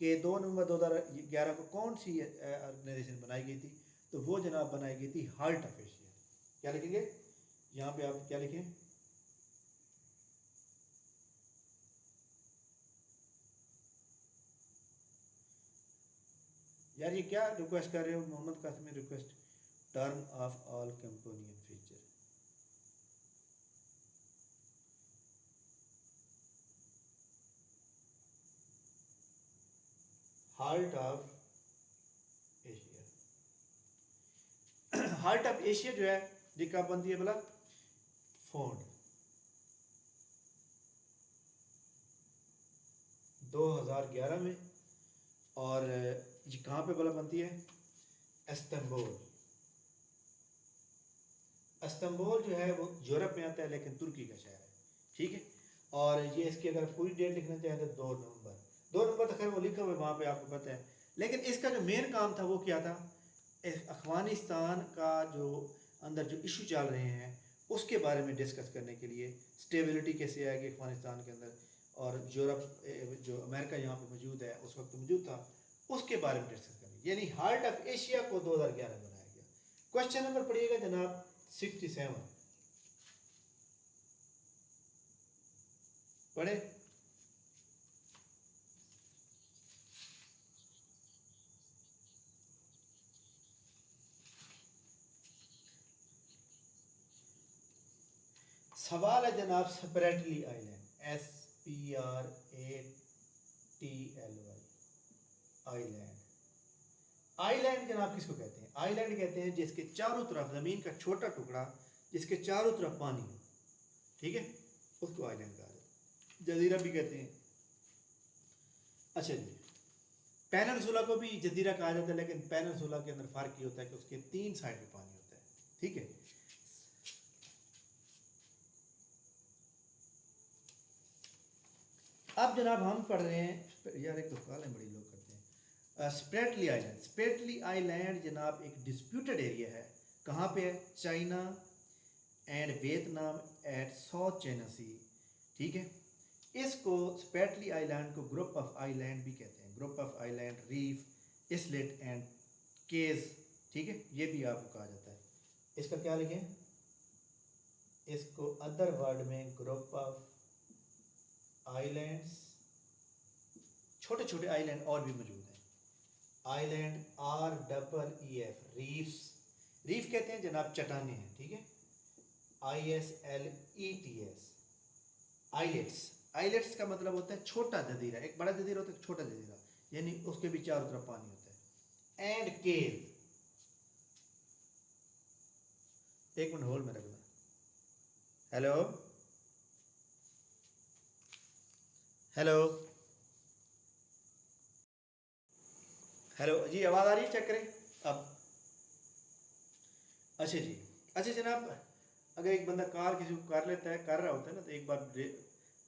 कि 2 नवंबर 2011 को कौन सी ऑर्गेनाइजेशन बनाई गई थी, तो वो जनाब बनाई गई थी हार्ट ऑफ एशिया। क्या लिखेंगे यहाँ पे, आप क्या लिखें, यार ये क्या रिक्वेस्ट कर रहे हो Mohammad Kasim, request turn off all companion feature. Heart of Asia, heart of Asia जो है ये कब बनती है भला, फोन 2011 में। और ये कहाँ पे भला बनती है, इस्तांबुल। इस्तांबुल जो है वो यूरोप में आता है लेकिन तुर्की का शहर है। ठीक है, और ये इसकी अगर पूरी डेट लिखना चाहें तो 2 नवंबर, 2 नवंबर तो खैर वो लिखा हुआ है वहाँ पे आपको पता है। लेकिन इसका जो मेन काम था वो क्या था, अफ़गानिस्तान का जो अंदर जो इशू चल रहे हैं उसके बारे में डिस्कस करने के लिए, स्टेबिलिटी कैसे आएगी अफ़गानिस्तान के अंदर, और यूरोप जो अमेरिका यहाँ पे मौजूद है उस वक्त मौजूद था, उसके बारे में डिस्कस करनी, यानी हार्ट ऑफ एशिया को 2011 में बनाया गया। क्वेश्चन नंबर पढ़िएगा जनाब 67, पढ़े। सवाल है जनाब separately island, SPRATLY island, island जनाब किसको कहते हैं? आइलैंड कहते हैं जिसके चारों तरफ ज़मीन का छोटा टुकड़ा जिसके चारों तरफ पानी हो, ठीक है, उसको आइलैंड कहा जाता है। जजीरा भी कहते हैं। अच्छा जी, पेनिनसुला को भी जजीरा कहा जाता है, लेकिन पेनिनसुला के अंदर फ़र्क ये होता है कि उसके 3 साइड में पानी होता है, ठीक है। अब जनाब हम पढ़ रहे हैं, यार एक तो कॉल बड़ी लोग करते हैं, स्प्रेटली आइलैंड। स्प्रेटली आइलैंड जनाब एक डिस्प्यूटेड एरिया है। कहाँ पे है? China and Vietnam at South China sea, ठीक है। इसको स्प्रेटली आइलैंड को ग्रुप ऑफ आइलैंड भी कहते हैं। Group of island, reef, islet and cays, ठीक है, ये भी आपको कहा जाता है। इसका क्या लिखें? इसको अदर वर्ड में ग्रुप ऑफ आइलैंड्स, छोटे छोटे आइलैंड और भी मौजूद हैं। Island REEF, reefs. रीफ कहते हैं जनाब चट्टाने हैं, ठीक है। ISLETS, islets. आइलेट्स का मतलब होता है छोटा जजीरा। एक बड़ा जजीरा होता है, एक छोटा जजीरा, यानी उसके भी चारों तरफ पानी होता है। एंड केव, एक मिनट होल्ड में रखना। हेलो हेलो हेलो जी, आवाज़ आ रही है? चेक करें अब। अच्छा जी, अच्छा जनाब, अगर एक बंदा कार किसी को कर लेता है, कर रहा होता है ना, तो एक बार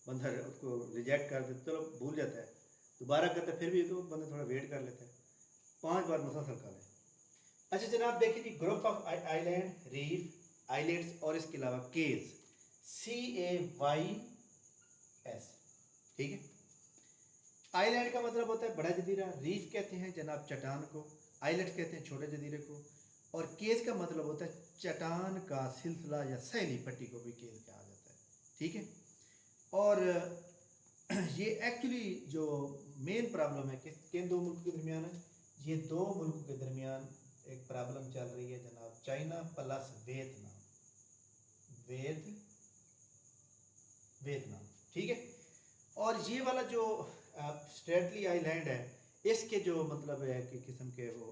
बंदा उसको रिजेक्ट कर देता, चलो भूल जाता है, दोबारा करता है, फिर भी तो बंदा थोड़ा वेट कर लेता है। 5 बार मुसलसल कर ले। अच्छा जनाब देखिए जी, group of island, reef, islands और इसके अलावा केज, CAYS, ठीक है। आइलैंड का मतलब होता है बड़ा जजीरा, रीफ कहते हैं जनाब चट्टान को, आइलैंड कहते हैं छोटे जजीरे को, और केज का मतलब होता है चट्टान का सिलसिला या सैली पट्टी को भी केज कहा जाता है, ठीक है। और ये एक्चुअली जो मेन प्रॉब्लम है किन दो मुल्कों के दरमियान है? ये दो मुल्कों के दरमियान एक प्रॉब्लम चल रही है जनाब, चाइना प्लस वियतनाम, वियतनाम, ठीक है। और ये वाला जो स्ट्रेटली आइलैंड है, इसके जो मतलब है कि किस्म के वो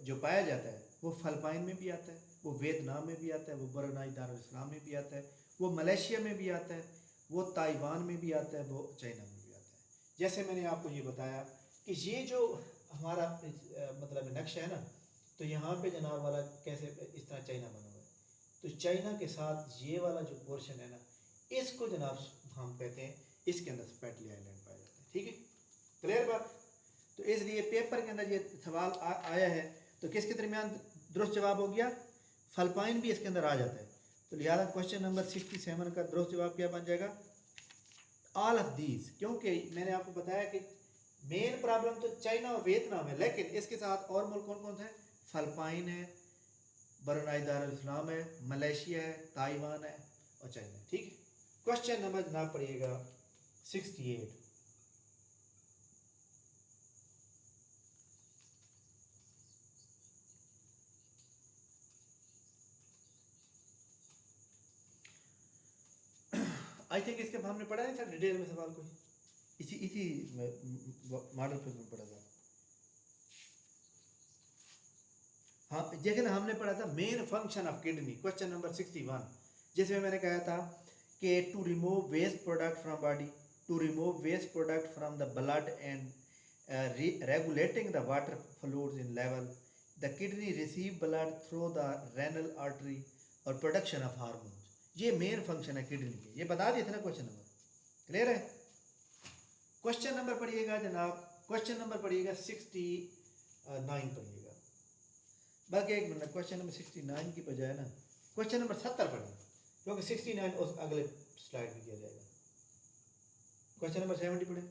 जो पाया जाता है, वो फ़िलिपाइन में भी आता है, वो वियतनाम में भी आता है, वो ब्रुनेई दारुल इस्लाम में भी आता है, वो मलेशिया में भी आता है, वो ताइवान में भी आता है, वो चाइना में भी आता है। जैसे मैंने आपको ये बताया कि ये जो हमारा मतलब नक्शा है ना, तो यहाँ पे जनाब वाला कैसे इस तरह चाइना बना हुआ है, तो चाइना के साथ ये वाला जो पोर्शन है ना, इसको जनाब हम कहते हैं, इसके अंदर स्पेटली आइलैंड पाया जाता है, ठीक है। क्लियर बात? तो इसलिए पेपर के अंदर ये सवाल आया है, तो किसके दरमियान दुरुस्त जवाब हो गया? फ़िलिपाइन भी इसके अंदर आ जाता है। तो लिहाजा क्वेश्चन नंबर 67 का दुरुस्त जवाब क्या बन जाएगा? ऑल ऑफ दीज, क्योंकि मैंने आपको बताया कि मेन प्रॉब्लम तो चाइना और वियतनाम है, लेकिन इसके साथ और मुल्क कौन कौन से हैं? फ़िलिपाइन है, ब्रुनेई दारुल इस्लाम है, मलेशिया है, ताइवान है और चाइना है, ठीक है। क्वेश्चन नंबर जनाब पढ़िएगा 68। आई थिंक इसके हमने पढ़ा नहीं था डिटेल में सवाल कोई, इसी इसी मॉडल पे पढ़ा था। हाँ, लेकिन हमने पढ़ा था main function of kidney, question number 61, जिसमें मैंने कहा था कि to remove waste product from body, to remove waste product from the blood and regulating the water fluids in level, the kidney receive blood through the renal artery और production of hormones, ये main function है kidney के, ये बता दिए थे ना question number. Clear है? क्वेश्चन नंबर पढ़िएगा जनाब, क्वेश्चन नंबर पढ़िएगा 69 पढ़िएगा, बल्कि एक मिनट, क्वेश्चन नंबर 69 की बजाय ना क्वेश्चन नंबर 70 पढ़िए, क्योंकि 69 उस अगले स्लाइड में किया जाएगा। क्वेश्चन नंबर 70 पढ़े।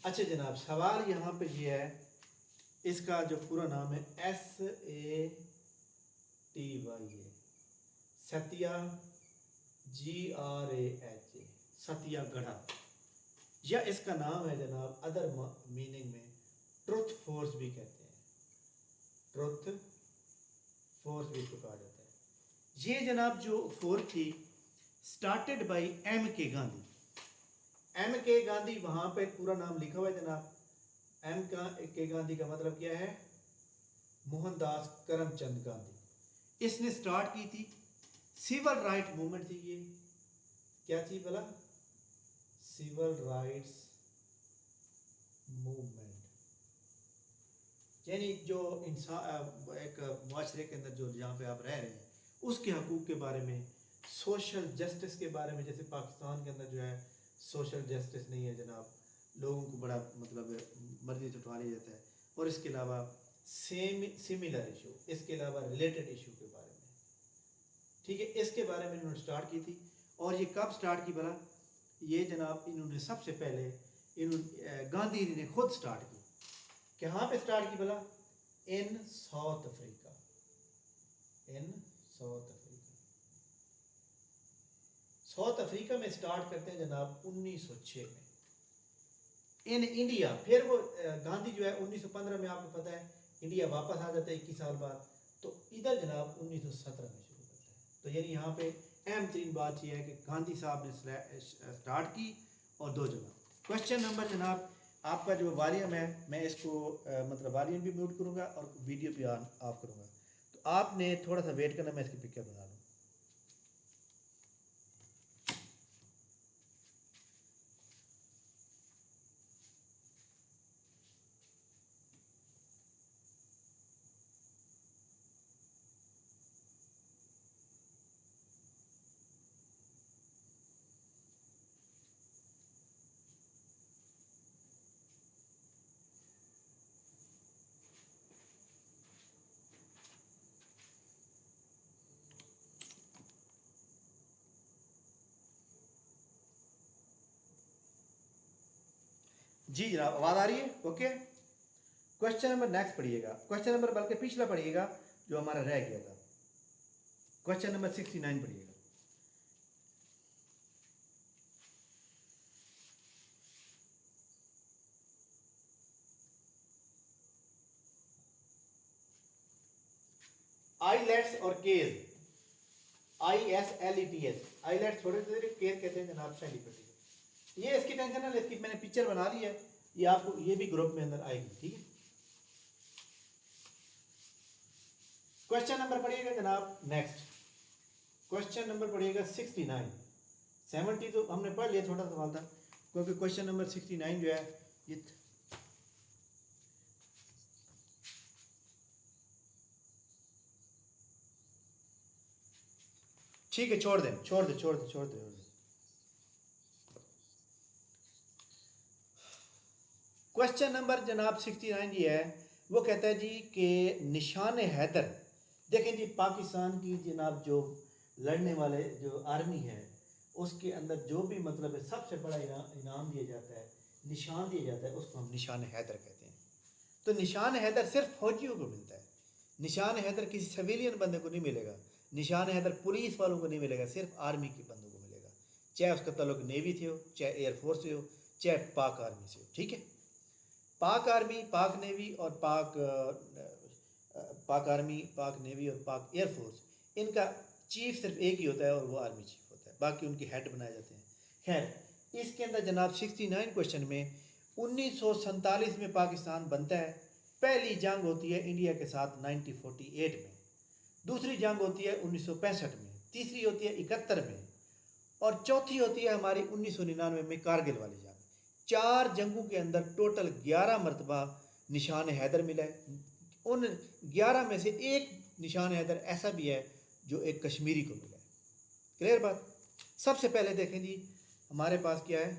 अच्छा जनाब, सवाल यहाँ पे ये है, इसका जो पूरा नाम है SATY, सत्या, GRAH, सत्याग्रह, या इसका नाम है जनाब अदर मीनिंग में ट्रुथ फोर्स भी कहते हैं, ट्रुथ फोर्स भी इसको कहा जाता है। ये जनाब जो फोर थी स्टार्टेड बाय एम के गांधी। एम के गांधी, वहाँ पे पूरा नाम लिखा हुआ है जनाब। के गांधी का मतलब क्या है? मोहनदास करमचंद गांधी। इसने स्टार्ट की थी। सिविल राइट मूवमेंट थी ये। क्या थी भला? सिविल राइट्स मूवमेंट, यानी जो इंसान एक माशरे के अंदर जो जहाँ पे आप रह रहे हैं उसके हकूक़ के बारे में, सोशल जस्टिस के बारे में। जैसे पाकिस्तान के अंदर जो है सोशल जस्टिस नहीं है जनाब, लोगों को बड़ा मतलब मर्जी से उठा लिया जाता है। और इसके अलावा सिमिलर इशू, इसके अलावा रिलेटेड इशू के बारे में, ठीक है, इसके बारे में इन्होंने स्टार्ट की थी। और ये कब स्टार्ट की भला? ये जनाब इन्होंने सबसे पहले गांधी जी ने खुद स्टार्ट की। कहाँ पे स्टार्ट की भला? इन साउथ अफ्रीका। इन साउथ अफ्रीका, साउथ अफ्रीका में स्टार्ट करते हैं जनाब 1906 में। इन इंडिया फिर वो गांधी जो है 1915 में, आपको पता है, इंडिया वापस आ जाता है 21 साल बाद। तो इधर जनाब 1917 में शुरू करता है। तो यानी यहाँ पे अहम तरीन बात यह है कि गांधी साहब ने स्टार्ट की। और दो जगह क्वेश्चन नंबर जनाब आपका जो वॉल्यूम है, मैं इसको मतलब वॉल्यूम भी म्यूट करूँगा और वीडियो भी ऑन ऑफ करूँगा। तो आपने थोड़ा सा वेट करना, मैं इसकी पिक्चर बना लूँ। जी जनाब, आवाज़ आ रही है? ओके। क्वेश्चन नंबर नेक्स्ट पढ़िएगा। क्वेश्चन नंबर बल्कि पिछला पढ़िएगा जो हमारा रह गया था। क्वेश्चन नंबर 69 पढ़िएगा। आईलेट्स और केज, ISLETS, आईलेट्स छोटे छोटे, केज कहते हैं जनाब सेलिब्रिटी। ये इसकी टेंशन है, इसकी मैंने पिक्चर बना ली है, ये आपको ये भी ग्रुप में अंदर आएगी, ठीक है। क्वेश्चन नंबर पढ़िएगा जनाब नेक्स्ट। क्वेश्चन नंबर पढ़िएगा 69। 70 तो हमने पढ़ लिया, छोटा सवाल था, क्योंकि क्वेश्चन नंबर 69 जो है ये ठीक है, छोड़ दें, छोड़ दें, छोड़ दें, छोड़ दें। क्वेश्चन नंबर जनाब 69 ये है, वो कहता है जी कि निशान हैदर। देखें जी, पाकिस्तान की जनाब जो लड़ने वाले जो आर्मी है उसके अंदर जो भी मतलब है सबसे बड़ा इनाम दिया जाता है, निशान दिया जाता है, उसको हम निशान हैदर कहते हैं। तो निशान हैदर सिर्फ फौजियों को मिलता है। निशान हैदर किसी सिविलियन बंदे को नहीं मिलेगा। निशान हैदर पुलिस वालों को नहीं मिलेगा, सिर्फ आर्मी के बंदों को मिलेगा, चाहे उसका ताल्लुक नेवी से हो, चाहे एयरफोर्स से हो, चाहे पाक आर्मी से हो, ठीक है। पाक आर्मी, पाक नेवी और पाक आर्मी, पाक नेवी और पाक एयरफोर्स, इनका चीफ सिर्फ एक ही होता है और वो आर्मी चीफ होता है, बाकी उनके हेड बनाए जाते हैं। खैर, इसके अंदर जनाब 69 क्वेश्चन में 1947 में पाकिस्तान बनता है। पहली जंग होती है इंडिया के साथ 1948 में, दूसरी जंग होती है 1965 में, तीसरी होती है 71 में, और चौथी होती है हमारी 1999 में कारगिल वाली जंग। 4 जंगों के अंदर टोटल 11 मरतबा निशान हैदर मिला है। उन 11 में से एक निशान हैदर ऐसा भी है जो एक कश्मीरी को मिला है। क्लियर बात? सबसे पहले देखें जी, हमारे पास क्या है।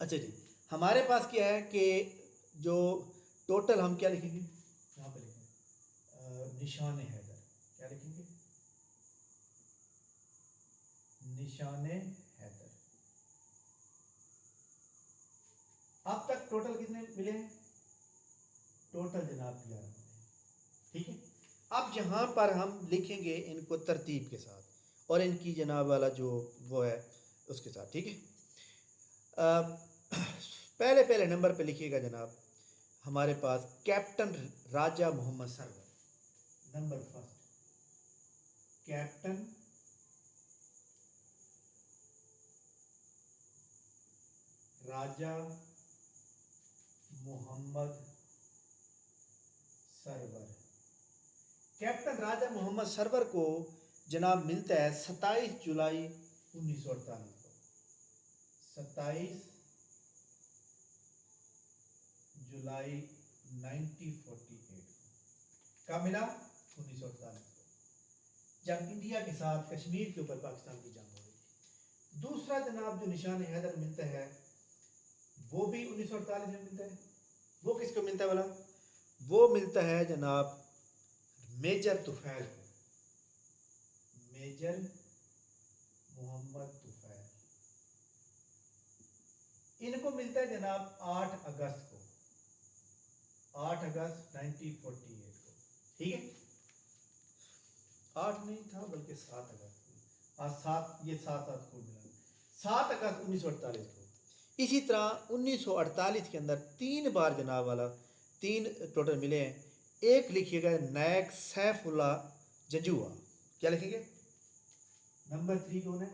अच्छा जी, हमारे पास क्या है कि जो टोटल हम क्या लिखेंगे, यहाँ पे लिखेंगे निशान हैदर। क्या लिखेंगे? निशान हैदर। अब तक टोटल कितने मिले हैं? टोटल जनाब 11 मिले, ठीक है। अब यहाँ पर हम लिखेंगे इनको तरतीब के साथ और इनकी जनाब वाला जो वो है उसके साथ, ठीक है। पहले पहले नंबर पे लिखिएगा जनाब हमारे पास captain Raja Mohammad Sarwar. Number first, captain Raja Mohammad Sarwar. Captain Raja Mohammad Sarwar को जनाब मिलता है 27 जुलाई 1948 को। 27 जुलाई 1948 को। कब मिला? 1948 को, जब इंडिया के साथ कश्मीर के ऊपर पाकिस्तान की जंग हो रही थी। दूसरा जनाब जो निशान हैदर मिलता है वो भी 1948 में मिलता है। वो किसको मिलता है बोला? वो मिलता है जनाब मेजर तुफैल को, मेजर मोहम्मद तुफैल। इनको मिलता है जनाब 8 अगस्त को, 8 अगस्त 1948 को। ठीक है, 8 नहीं था बल्कि 7 अगस्त को। आज 7, ये 7 को मिला, 7 अगस्त 1948 को। इसी तरह 1948 के अंदर 3 बार जनाब वाला 3 टोटल मिले हैं। एक लिखिएगा नायक सैफुल्ला जंजुआ। क्या लिखेंगे? नंबर 3 कौन है?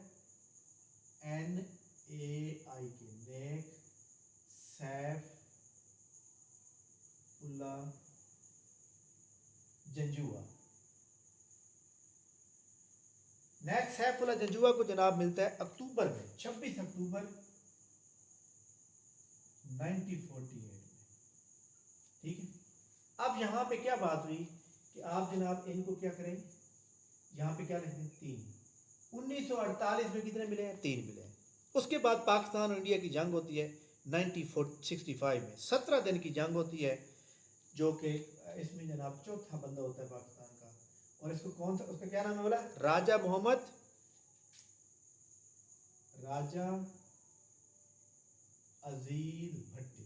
NAI के नेक सैफुल्ला जंजुआ। नेक सैफुल्ला जंजुआ को जनाब मिलता है अक्टूबर में, 26 अक्टूबर 1948 में। ठीक है, अब यहाँ पे क्या बात हुई कि आप जनाब इनको क्या करें, यहाँ पे क्या लिख दें? 3। 1948 में कितने मिले हैं? 3 मिले हैं। उसके बाद पाकिस्तान और इंडिया की जंग होती है 1965 में। 17 दिन की जंग होती है, जो कि इसमें जनाब चौथा बंदा होता है पाकिस्तान का। और इसको कौन सा, उसका क्या नाम है बोला? राजा मोहम्मद, राजा अजीज भट्टी।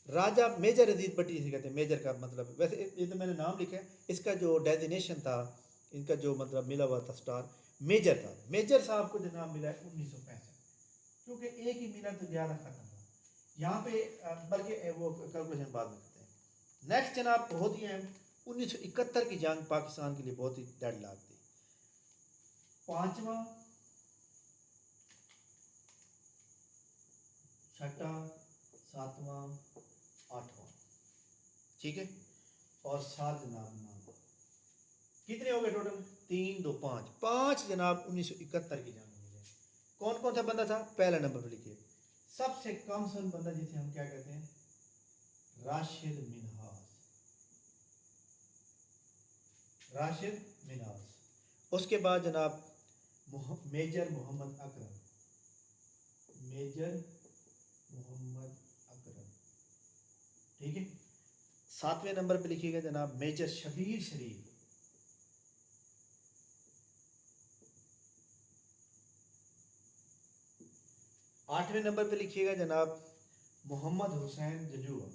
राजा मेजर अजीज भट्टी जिसे कहते हैं। मेजर का मतलब, वैसे ये तो मैंने नाम लिखा है, इसका जो डेजिनेशन था, इनका जो मतलब मिला हुआ था स्टार, मेजर था। मेजर साहब को जनाब मिला है 1965, क्योंकि एक ही मिला तो ज़्यादा खत्म था यहाँ पे, बल्कि वो कैलकुलेशन बाद में करते हैं। नेक्स्ट जनाब बहुत ही अहम, 1971 की जंग पाकिस्तान के लिए बहुत ही डेड लाग थी। 5वां, 6वां, 7वां, 8वां। ठीक है, और 7 जनाब नाम कितने हो गए टोटल? 3, 2, 5, 5 जनाब 1971 की जंग हुई है। कौन कौन सा बंदा था? पहला नंबर पर लिखिए, सबसे कम सन बंदा जिसे हम क्या कहते हैं? राशिद मिन्हास। राशिद मिन्हास। उसके बाद जनाब मेजर मोहम्मद अकरम, मेजर मोहम्मद अकरम। ठीक है, 7वें नंबर पे लिखिएगा जनाब मेजर शबीर शरीफ। 8वें नंबर पे लिखिएगा जनाब मोहम्मद हुसैन जंजुआ,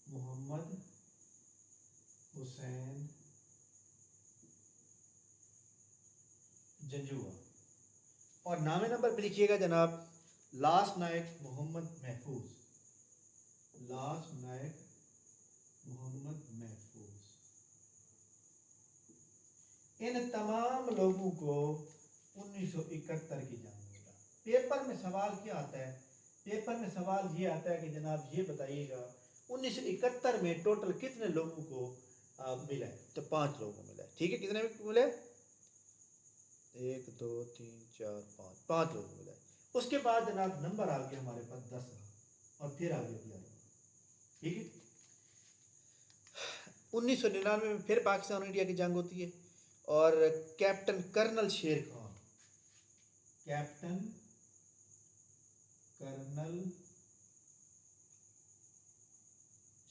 मोहम्मद हुसैन जंजुआ। और 9वें नंबर पे लिखिएगा जनाब लास्ट नायक मोहम्मद महफूज, लास्ट नायक मोहम्मद महफूज। इन तमाम लोगों को 1971 की जंग मिला। पेपर में सवाल क्या आता है? पेपर में सवाल ये आता है कि जनाब ये बताइएगा 1971 में टोटल कितने लोगों को मिला है? तो 5 लोगों को मिला है। ठीक है, कितने मिले? 1, 2, 3, 4, 5, 5 लोगों को मिला है। उसके बाद जनाब नंबर आ गया हमारे पास 10 और फिर आ गया 11। ठीक है, 1999 में फिर पाकिस्तान और इंडिया की जंग होती है और कैप्टन कर्नल शेर खान, कैप्टन कर्नल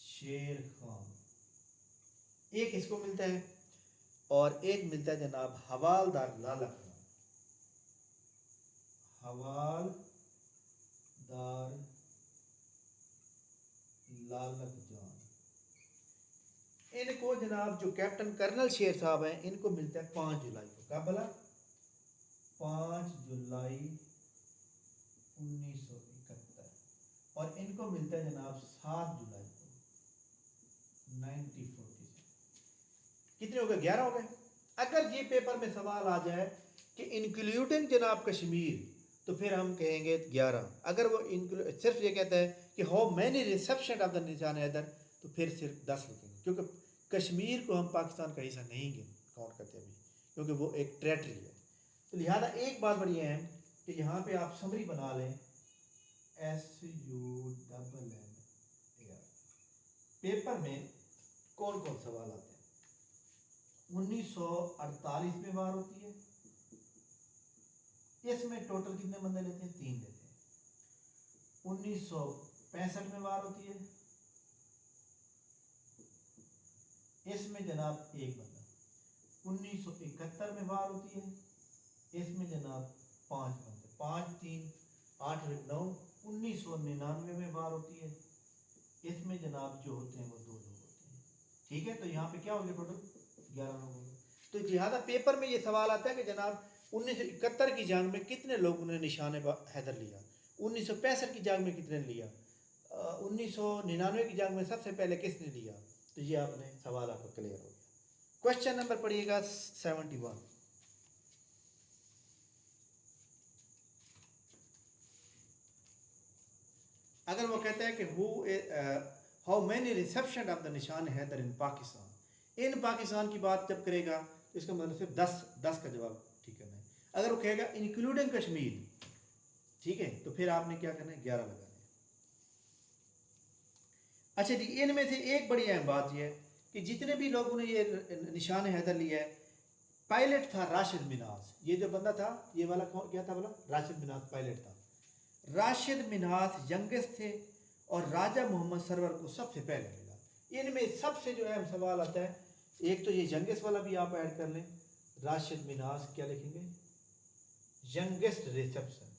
शेर खान, एक इसको मिलता है और एक मिलता है जनाब हवालदार लाला खान, हवालदार लालक जान। इनको जनाब जो कैप्टन कर्नल शेर साहब हैं इनको मिलता है 5 जुलाई को। कब बोला? 5 जुलाई 1971 और इनको मिलता है जनाब 7 जुलाई को 1947। कितने हो गए? 11 हो गए। अगर ये पेपर में सवाल आ जाए कि इंक्लूडिंग जनाब कश्मीर, तो फिर हम कहेंगे 11। अगर वो सिर्फ ये कहता है कि how many reception of the निशान हैदर, तो फिर सिर्फ 10 लिखेंगे, क्योंकि कश्मीर को हम पाकिस्तान का हिस्सा नहीं काउंट करते अभी, क्योंकि वो एक टेरेटरी है। तो लिहाजा एक बात बड़ी अहम कि यहाँ पे आप समरी बना लें, SUMM। पेपर में कौन कौन सवाल आते हैं? 1948 में वार होती है, इसमें टोटल कितने बंदे लेते हैं? 3 लेते हैं। 1965 में वार होती है, इसमें जनाब 1 बंदा। 1971 में वार होती है, इसमें जनाब 5 बंदे, 5 3 8 9। 1999 में वार होती है, इसमें जनाब जो होते हैं वो 2 लोग होते हैं। ठीक है, तो यहाँ पे क्या हो गया? टोटल 11 लोग हो गए। तो लिहाजा पेपर में ये सवाल आता है कि जनाब 1971 की जंग में कितने लोगों ने निशान हैदर लिया, 1965 की जंग में कितने ने लिया, 1999 की जंग में सबसे पहले किसने लिया। तो ये आपने सवाल आपका क्लियर हो गया। क्वेश्चन नंबर पढ़िएगा 71। अगर वो कहता है कि how many reception of the निशान हैदर इन पाकिस्तान, इन पाकिस्तान की बात जब करेगा तो इसका मतलब सिर्फ 10 का जवाब ठीक करना है। अगर वो कहेगा इंक्लूडिंग कश्मीर, ठीक है, तो फिर आपने क्या करना है? 11 लगाना है। अच्छा जी, इनमें से एक बड़ी अहम बात यह है कि जितने भी लोगों ने ये निशान हैदर लिया है, पायलट था राशिद मिनाज। ये जो बंदा था, ये वाला कौन क्या था बोला? राशिद मिनाज पायलट था। राशिद मिनाज यंगेस्ट थे और राजा मोहम्मद सरवर को सबसे पहले मिला। इनमें सबसे जो अहम सवाल आता है, एक तो ये यंगेस्ट वाला भी आप ऐड कर लें, राशिद मिनाज क्या लिखेंगे? Youngest reception.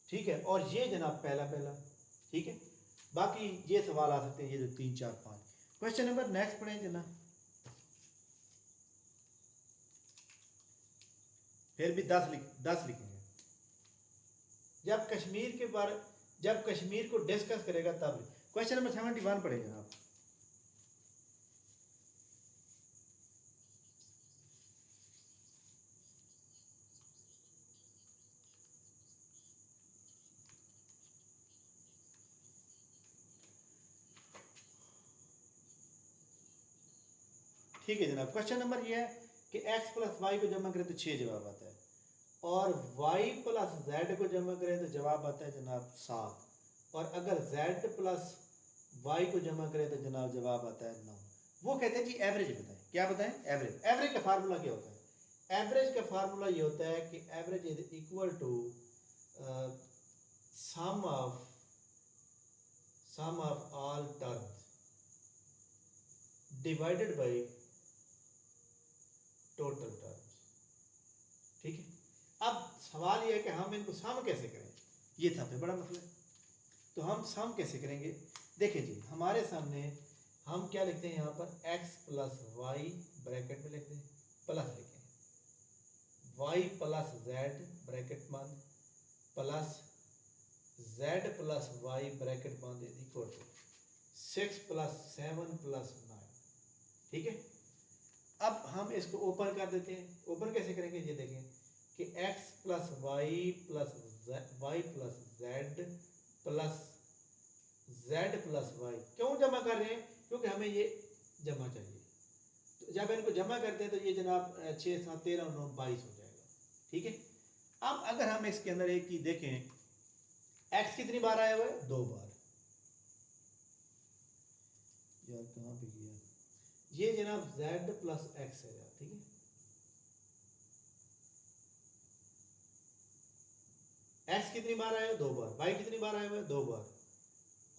ठीक है, और ये जनाब पहला। ठीक है, बाकी ये सवाल आ सकते हैं, ये जो 3 4 5। क्वेश्चन नंबर नेक्स्ट पढ़ें जनाब। फिर भी 10 लिखेंगे। जब कश्मीर को डिस्कस करेगा तब। क्वेश्चन नंबर 71 पढ़े जनाब। ठीक है जनाब, क्वेश्चन नंबर ये है कि x प्लस वाई को जमा करें तो 6 जवाब आता है, और y प्लस जेड को जमा करें तो जवाब आता है जनाब 7, और अगर z प्लस y को जमा करें तो जवाब आता है 9। वो कहते हैं जी एवरेज बताएं। क्या बताएं? एवरेज का फार्मूला क्या होता है? एवरेज का फार्मूला ये होता है कि average is equal to sum of all terms divided by total terms. ठीक है, अब सवाल यह है कि हम इनको सम कैसे करें, ये सबसे बड़ा मसला है। तो हम सम कैसे करेंगे? देखिए जी, हमारे सामने हम क्या लिखते हैं यहाँ पर? x प्लस वाई ब्रैकेट में लिखते हैं, प्लस लिखें y प्लस जेड ब्रैकेट बंद plus z plus Y bracket बंद is equal to 6 plus 7 plus 9। ठीक है, अब हम इसको ओपन कर देते हैं। ओपन कैसे करेंगे? ये देखें कि x plus y plus z plus z plus y. क्यों जमा कर रहे हैं? क्योंकि हमें ये जमा चाहिए। तो जब इनको जमा करते हैं तो ये जनाब 6 7 13 9 22 हो जाएगा। ठीक है, अब अगर हम इसके अंदर एक चीज देखें, x कितनी बार आया हुआ है? 2 बार। यार कहाँ पे गया ये जनाब? z प्लस एक्स है यार। ठीक है, x कितनी बार आया? 2 बार। y कितनी बार आया हुआ है? 2 बार।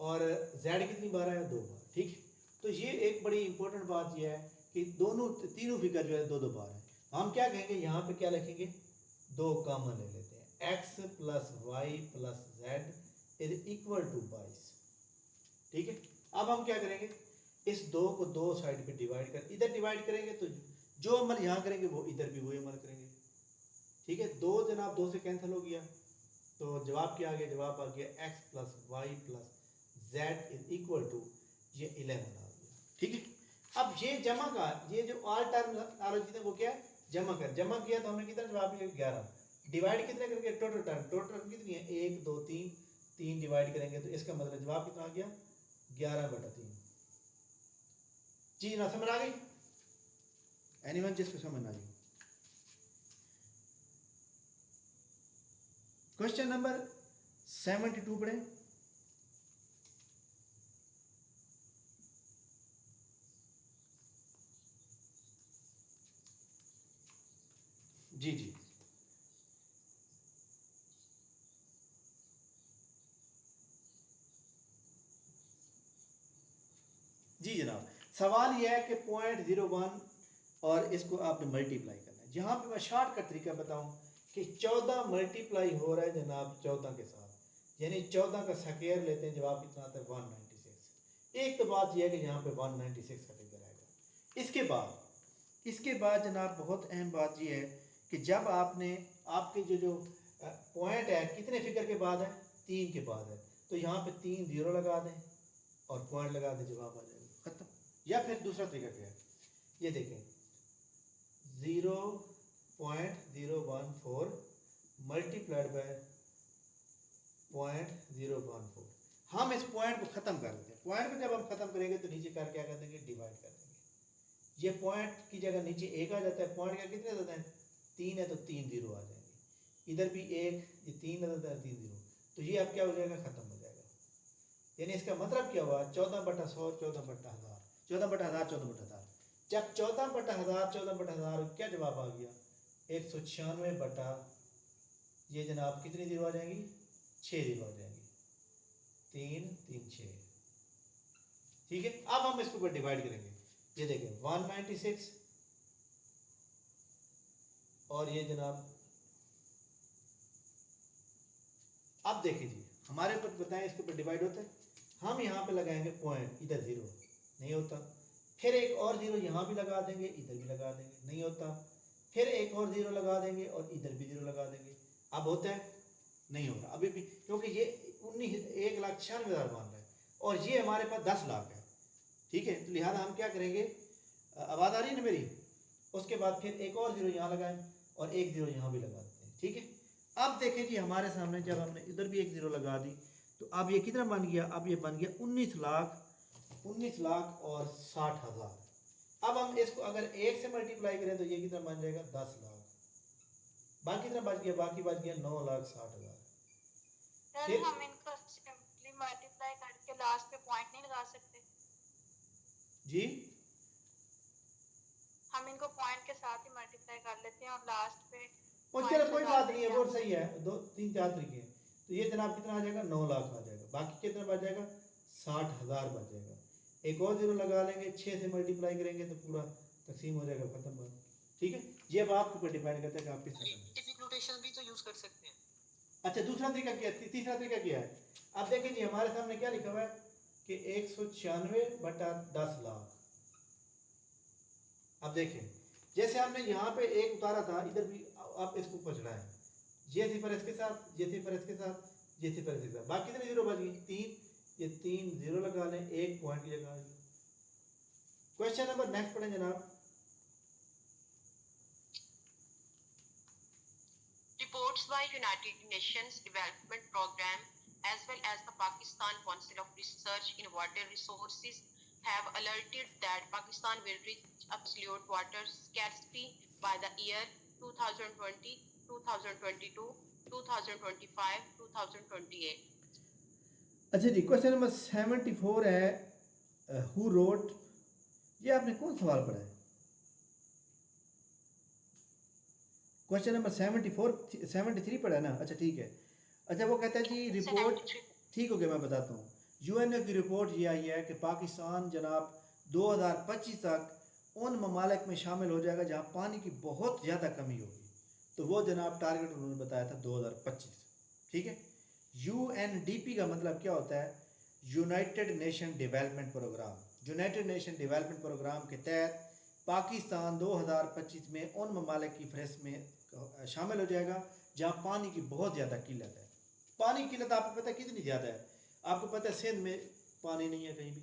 और z कितनी बार आया? 2 बार। ठीक है, तो ये एक बड़ी इंपॉर्टेंट बात यह है कि तीनों फिगर जो है 2 2 बार है। हम क्या कहेंगे? यहाँ पे क्या लिखेंगे? 2 कॉमन ले लेते हैं, x plus y plus z is equal to 22। ठीक है, अब हम क्या करेंगे? इस 2 को 2 साइड पे डिवाइड कर, इधर डिवाइड करेंगे तो जो अमल यहाँ करेंगे वो इधर भी वही अमल करेंगे। ठीक है, 2 जनाब 2 से कैंसिल हो गया, तो जवाब क्या आ गया, जवाब आ गया x plus y plus z is equal to ये 11 आ गया। ठीक है, अब ये जमा का ये जो ऑल टर्मिनोलॉजी थे वो क्या है, जमा किया तो हमने कितना जवाब लिया 11, डिवाइड कितने करेंगे, टोटल टर्म कितनी है 1 2 3, 3 डिवाइड करेंगे तो इसका मतलब जवाब कितना आ गया 11/3। जी ना समझ आ गई, एनीवन जिसको समझ आ गई। क्वेश्चन नंबर 72 पढ़े। जी जी जी जनाब, सवाल यह है कि 0.01 और इसको आपने मल्टीप्लाई करना है। जहाँ पे मैं शॉर्टकट तरीका बताऊं कि 14 मल्टीप्लाई हो रहा है जनाब 14 के साथ, यानी 14 का स्क्वायर लेते हैं, जवाब कितना आता है 196। एक तो बात यह है कि यहाँ पे 196 का फिगर आएगा। इसके बाद जनाब बहुत अहम बात यह है कि जब आपने आपके जो पॉइंट है कितने फिगर के बाद है, 3 के बाद है, तो यहाँ पे 3 जीरो लगा दें और पॉइंट लगा दें, जवाब आ जाएगा खत्म। या फिर दूसरा तरीका क्या है, ये देखें 0.014 मल्टीप्लाइड बाय 0.014। हम इस पॉइंट को ख़त्म कर देते हैं, पॉइंट को जब हम ख़त्म करेंगे तो नीचे कर क्या कर देंगे, डिवाइड कर देंगे। ये पॉइंट की जगह नीचे 1 आ जाता है, पॉइंट का कितने देते हैं 3 है तो 3 जीरो आ जाएंगे, इधर भी 1, ये 3 आ जाता है 3 जीरो, तो ये अब क्या हो जाएगा, ख़त्म हो जाएगा। यानी इसका मतलब क्या हुआ 14/100 14/1000 14/1000 14/1000। जब 14/1000 14/1000 क्या जवाब आ गया 196 बटा ये जनाब कितनी जीरो आ जाएंगी, 6 जीरो आ जाएंगी, 3 3 6। ठीक है, अब हम इसके ऊपर डिवाइड करेंगे, ये देखें 196 और ये जनाब, अब देखिए जी हमारे ऊपर बताएं इसके ऊपर डिवाइड होता है, हम यहाँ पे लगाएंगे पॉइंट, इधर जीरो नहीं होता, फिर एक और जीरो यहाँ भी लगा देंगे, इधर भी लगा देंगे, नहीं होता, फिर एक और जीरो लगा देंगे और इधर भी जीरो लगा देंगे, अब होता है नहीं होता अभी भी, क्योंकि ये 1,96,000 मान रहा है और ये हमारे पास 10 लाख है। ठीक है, तो लिहाजा हम क्या करेंगे, आवाज़ आ रही है ना मेरी, उसके बाद फिर एक और जीरो यहाँ लगाएं और एक जीरो यहाँ भी लगा देते हैं। ठीक है, अब देखें जी हमारे सामने जब हमने इधर भी एक जीरो लगा दी तो अब ये कितना बन गया, अब ये बन गया 19 लाख और 60,000। अब हम इसको अगर 1 से मल्टीप्लाई करें तो ये कितना बन जाएगा 10 लाख, बाकी कितना बच गया, बाकी बच गया 9,60,000। सर हम इनको सिंपली मल्टीप्लाई करके लास्ट पे पॉइंट नहीं लगा सकते जी, हम इनको पॉइंट के साथ ही मल्टीप्लाई कर लेते हैं और लास्ट पे और चलो पॉइंट कोई लगा बात नहीं है, देंगे वो हम। सही है, 2 3 4 तरीके हैं। तो ये जनाब कितना आ जाएगा 9 लाख आ जाएगा, बाकी कितना बच जाएगा 60,000 बच जाएगा। एक और जीरो लगा लेंगे, 6 से मल्टीप्लाई करेंगे तो पूरा तकसीम हो जाएगा, खत्म बात। ठीक है, ये अब आपके ऊपर डिपेंड करता है कि आप किस तरह साइंटिफिक नोटेशन भी तो यूज कर सकते हैं। अच्छा दूसरा तरीका क्या है, तीसरा तरीका क्या है, अब देखिए जी हमारे सामने क्या लिखा हुआ है कि 196/10 लाख। अब देखें जैसे हमने यहाँ पे एक उतारा था, इधर भी आप इसको ऊपर चढ़ाएं, ये सिफर इसके साथ, ये सिफर इसके साथ, ये सिफर इसके साथ, बाकी कितने जीरो बच गई 3, ये 3 जीरो लगा लें, एक पॉइंट की जगह। क्वेश्चन नंबर नेक्स्ट पढ़ें जनाब। Reports by United Nations Development Programme as well as the Pakistan Council of Research in Water Resources have alerted that Pakistan will reach absolute water scarcity by the year 2020, 2022, 2025, 2028. अच्छा जी, question number 74 है who wrote, ये आपने कौन सवाल पढ़ा है, question number 73 पढ़ा है ना, अच्छा ठीक है। अच्छा वो कहता है जी रिपोर्ट, 73। ठीक हो गया मैं बताता हूँ। यूएनओ की रिपोर्ट ये आई है कि पाकिस्तान जनाब 2025 तक उन ममालिक में शामिल हो जाएगा जहाँ पानी की बहुत ज़्यादा कमी होगी, तो वो जनाब टारगेट उन्होंने बताया था 2025। ठीक है, यूएनडीपी का मतलब क्या होता है, United Nation Development Programme. United Nation Development Programme के तहत पाकिस्तान 2025 में उन ममालिक की फहरिस्त में शामिल हो जाएगा जहाँ पानी की बहुत ज़्यादा किल्लत है। पानी की किल्लत आपको पता है कितनी ज़्यादा है? आपको पता है सिंध में पानी नहीं है कहीं भी।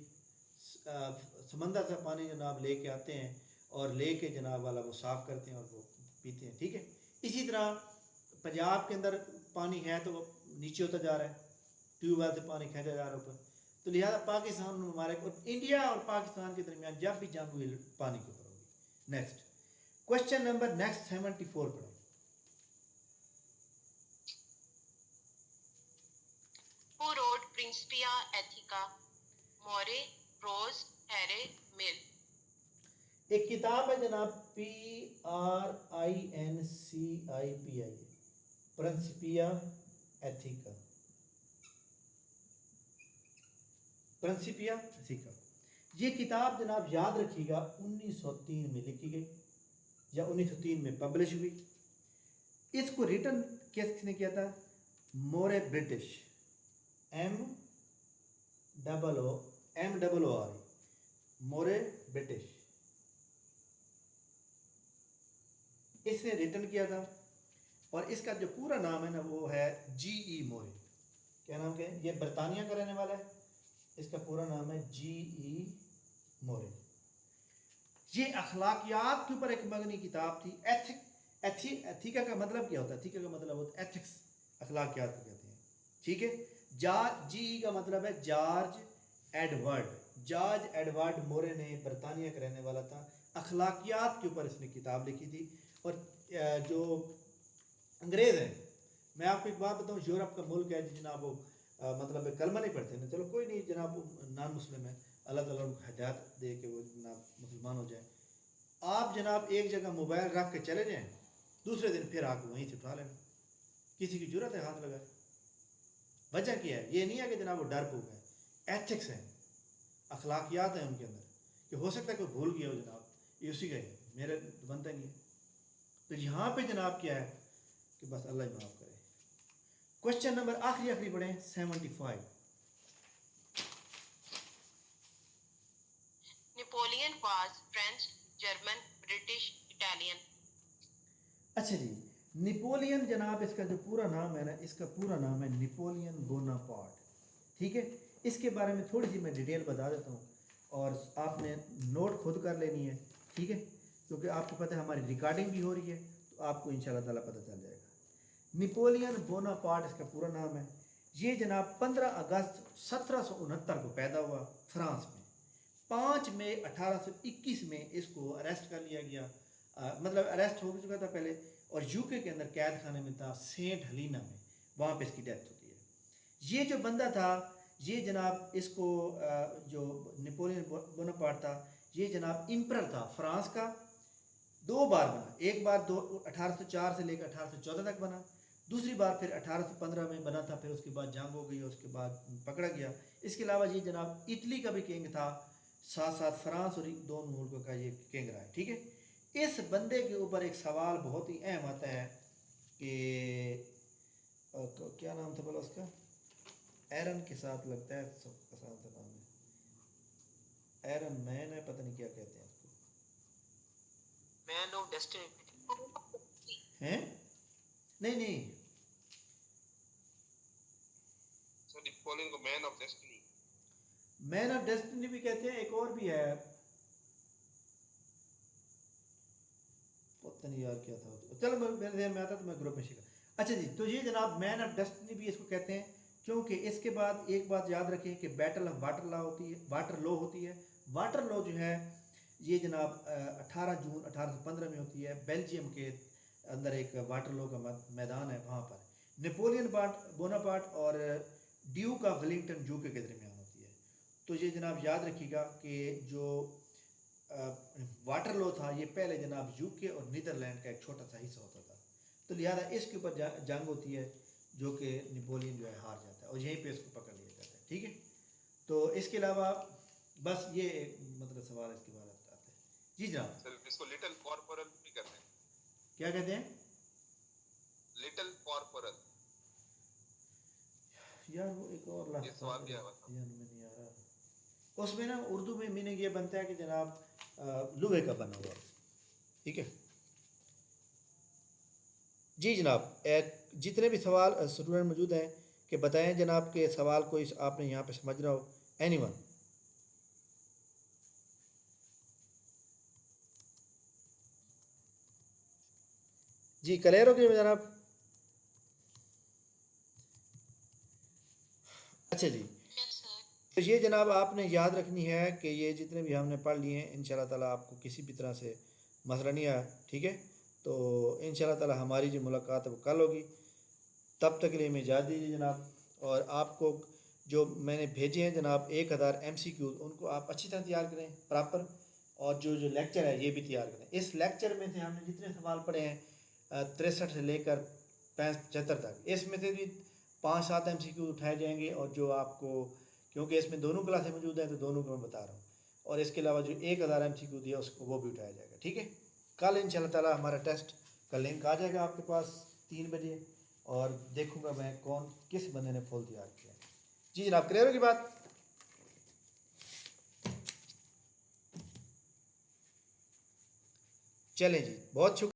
समंदर से पानी जनाब लेके आते हैं और लेके जनाब वाला वो साफ़ करते हैं और वो पीते हैं, ठीक है। इसी तरह पंजाब के अंदर पानी है तो वो नीचे होता जा रहा है, ट्यूबवेल से पानी खींचा जा रहा है ऊपर। तो लिहाजा पाकिस्तान हमारे और इंडिया और पाकिस्तान के दरमियान जब भी जंग हुई पानी के ऊपर होगी। नेक्स्ट क्वेश्चन नंबर नेक्स्ट 74 पढ़ो। Who wrote Principia Ethica? More, Rose, Harry, Mill. एक किताब है जनाब PRINCIPIA प्रिंसिपिया एथिका, प्रिंसिपिया एथिका। ये किताब जनाब याद रखिएगा 1903 में लिखी गई या 1903 में पब्लिश हुई। इसको रिटर्न किसने किया था? मोरे ब्रिटिश, MOORE, मोरे ब्रिटिश, इसने रिटर्न किया था। और इसका जो पूरा नाम है ना वो है GE मोरे। क्या नाम है? ये बरतानिया का रहने वाला है। इसका पूरा नाम है GE मोरे। ये अखलाकियात के ऊपर एक मगनी किताब थी। एथिका का मतलब क्या होता है? एथिका का मतलब होता है एथिक्स, अखलाकियात को कहते हैं, ठीक है। GE का मतलब है जॉर्ज एडवर्ड। जॉर्ज एडवर्ड मोरे ने बरतानिया का रहने वाला था। अखलाकियात के ऊपर इसने किताब लिखी थी। और जो अंग्रेज़ हैं, मैं आपको एक बात बताऊं, यूरोप का मुल्क है जनाब वो मतलब कलमा नहीं पढ़ते ना, चलो कोई नहीं जनाब, वो नॉन मुस्लिम है, अल्लाह ताला उनको हिदायत दे के वो जनाब मुसलमान हो जाए। आप जनाब एक जगह मोबाइल रख के चले जाएं, दूसरे दिन फिर आके वहीं से उठा लेना, किसी की जरूरत है हाथ लगाए? वजह क्या है? ये नहीं है कि जनाब वो डर पोक है, एथिक्स हैं, अखलाकियात हैं उनके अंदर, कि हो सकता है कोई भूल गया हो जनाब, ये उसी का है, मेरे बनता नहीं है। तो यहाँ पे जनाब क्या है कि बस अल्लाह ही माफ़ करे। क्वेश्चन नंबर आखिरी पढ़े 75। Napoleon was French, German, British, Italian. अच्छा जी, नेपोलियन जनाब इसका जो पूरा नाम है ना, इसका पूरा नाम है नेपोलियन बोनापार्ट, ठीक है। इसके बारे में थोड़ी सी मैं डिटेल बता देता हूँ और आपने नोट खुद कर लेनी है, ठीक है, क्योंकि आपको पता है हमारी रिकॉर्डिंग भी हो रही है तो आपको इंशाल्लाह ताला पता चल जाएगा। नेपोलियन बोनापार्ट इसका पूरा नाम है। ये जनाब 15 अगस्त 1769 को पैदा हुआ फ्रांस में। 5 मई 1821 में इसको अरेस्ट कर लिया गया, मतलब अरेस्ट हो चुका था पहले, और यूके के अंदर कैद खाने में था, सेंट हलीना में, वहाँ पे इसकी डेथ होती है। ये जो बंदा था, ये जनाब इसको जो नेपोलियन बोनापार्ट था, ये जनाब इम्परर था फ्रांस का। 2 बार बना, एक बार 1804 से लेकर 1814 तक बना, दूसरी बार फिर 1815 में बना था, फिर उसके बाद जंग हो गई और उसके बाद पकड़ा गया। इसके अलावा ये जनाब इटली का भी किंग था, साथ साथ फ्रांस और दोनों मुल्कों का ये किंग रहा है, ठीक है। इस बंदे के ऊपर एक सवाल बहुत ही अहम आता है कि क्या नाम था बोला उसका? एरन के साथ लगता है, सबका साथ नाम है एरन मैन है, पता नहीं क्या कहते हैं उसको, मैन ऑफ डेस्टिनी हैं? नहीं नहीं, सर नेपोलियन को man of destiny, man of destiny भी कहते हैं, एक और भी है, पता नहीं यार क्या था, चलो मेरे ध्यान में आता तो मैं ग्रुप में शिखा। अच्छा जी, तो ये जनाब मैन ऑफ डेस्टिनी भी इसको कहते हैं, क्योंकि इसके बाद एक बात याद रखें कि बैटल ऑफ वाटर लॉ होती है, वाटर लॉ होती है। वाटर लॉ जो है ये जनाब 18 जून 1815 में होती है, बेल्जियम के अंदर एक वाटर लॉ का मैदान है, वहाँ पर नेपोलियन बोनापार्ट और ड्यूक ऑफ वेलिंगटन यूके के दरमियान होती है। तो ये जनाब याद रखिएगा कि जो वाटर लॉ था ये पहले जनाब यूके और नीदरलैंड का एक छोटा सा हिस्सा होता था, तो लिहाजा इसके ऊपर जंग होती है जो कि नेपोलियन जो है हार जाता है और यहीं पे इसको पकड़ लिया जाता है, ठीक है। तो इसके अलावा बस ये एक मतलब सवाल इसके बाद आते हैं। जी जनाब। सर इसको लिटिल कॉर्पोरल भी कहते हैं, क्या कहते हैं? लिटिल कॉर्पोरल, यार वो एक और ये लफ्ज़ सवाल क्या है? यार में नहीं आ रहा, उसमें ना उर्दू में मीनिंग ये बनता है कि जनाब लोहे का बना हुआ, ठीक है। जी जनाब, जितने भी सवाल स्टूडेंट मौजूद हैं कि बताएं जनाब के सवाल कोई आपने यहाँ पे समझ रहा हो, एनीवन। जी क्लियर हो गया जनाब? अच्छा जी, Yes, sir. तो ये जनाब आपने याद रखनी है कि ये जितने भी हमने पढ़ लिए हैं इंशाल्लाह ताला आपको किसी भी तरह से मसला नहीं आया, ठीक है। तो इंशाल्लाह ताला हमारी जो मुलाकात है वो कल होगी, तब तक के लिए हमें इजाज़त दीजिए जनाब। और आपको जो मैंने भेजे हैं जनाब 1000 MCQ, उनको आप अच्छी तरह तैयार करें प्रॉपर, और जो जो लेक्चर है ये भी तैयार करें। इस लेक्चर में से हमने जितने सवाल पढ़े हैं 63 से लेकर 75 तक, इसमें से भी 5-7 MCQ उठाए जाएंगे, और जो आपको, क्योंकि इसमें दोनों क्लासें मौजूद हैं तो दोनों को मैं बता रहा हूँ, और इसके अलावा जो 1000 MCQ दिया उसको वो भी उठाया जाएगा, ठीक है। कल इंशाल्लाह ताला हमारा टेस्ट का लिंक आ जाएगा आपके पास 3 बजे, और देखूंगा मैं कौन किस बंदे ने फुल तैयार किया। जी जनाब, क्लियर होगी बात? चलें जी, बहुत शुक्रिया।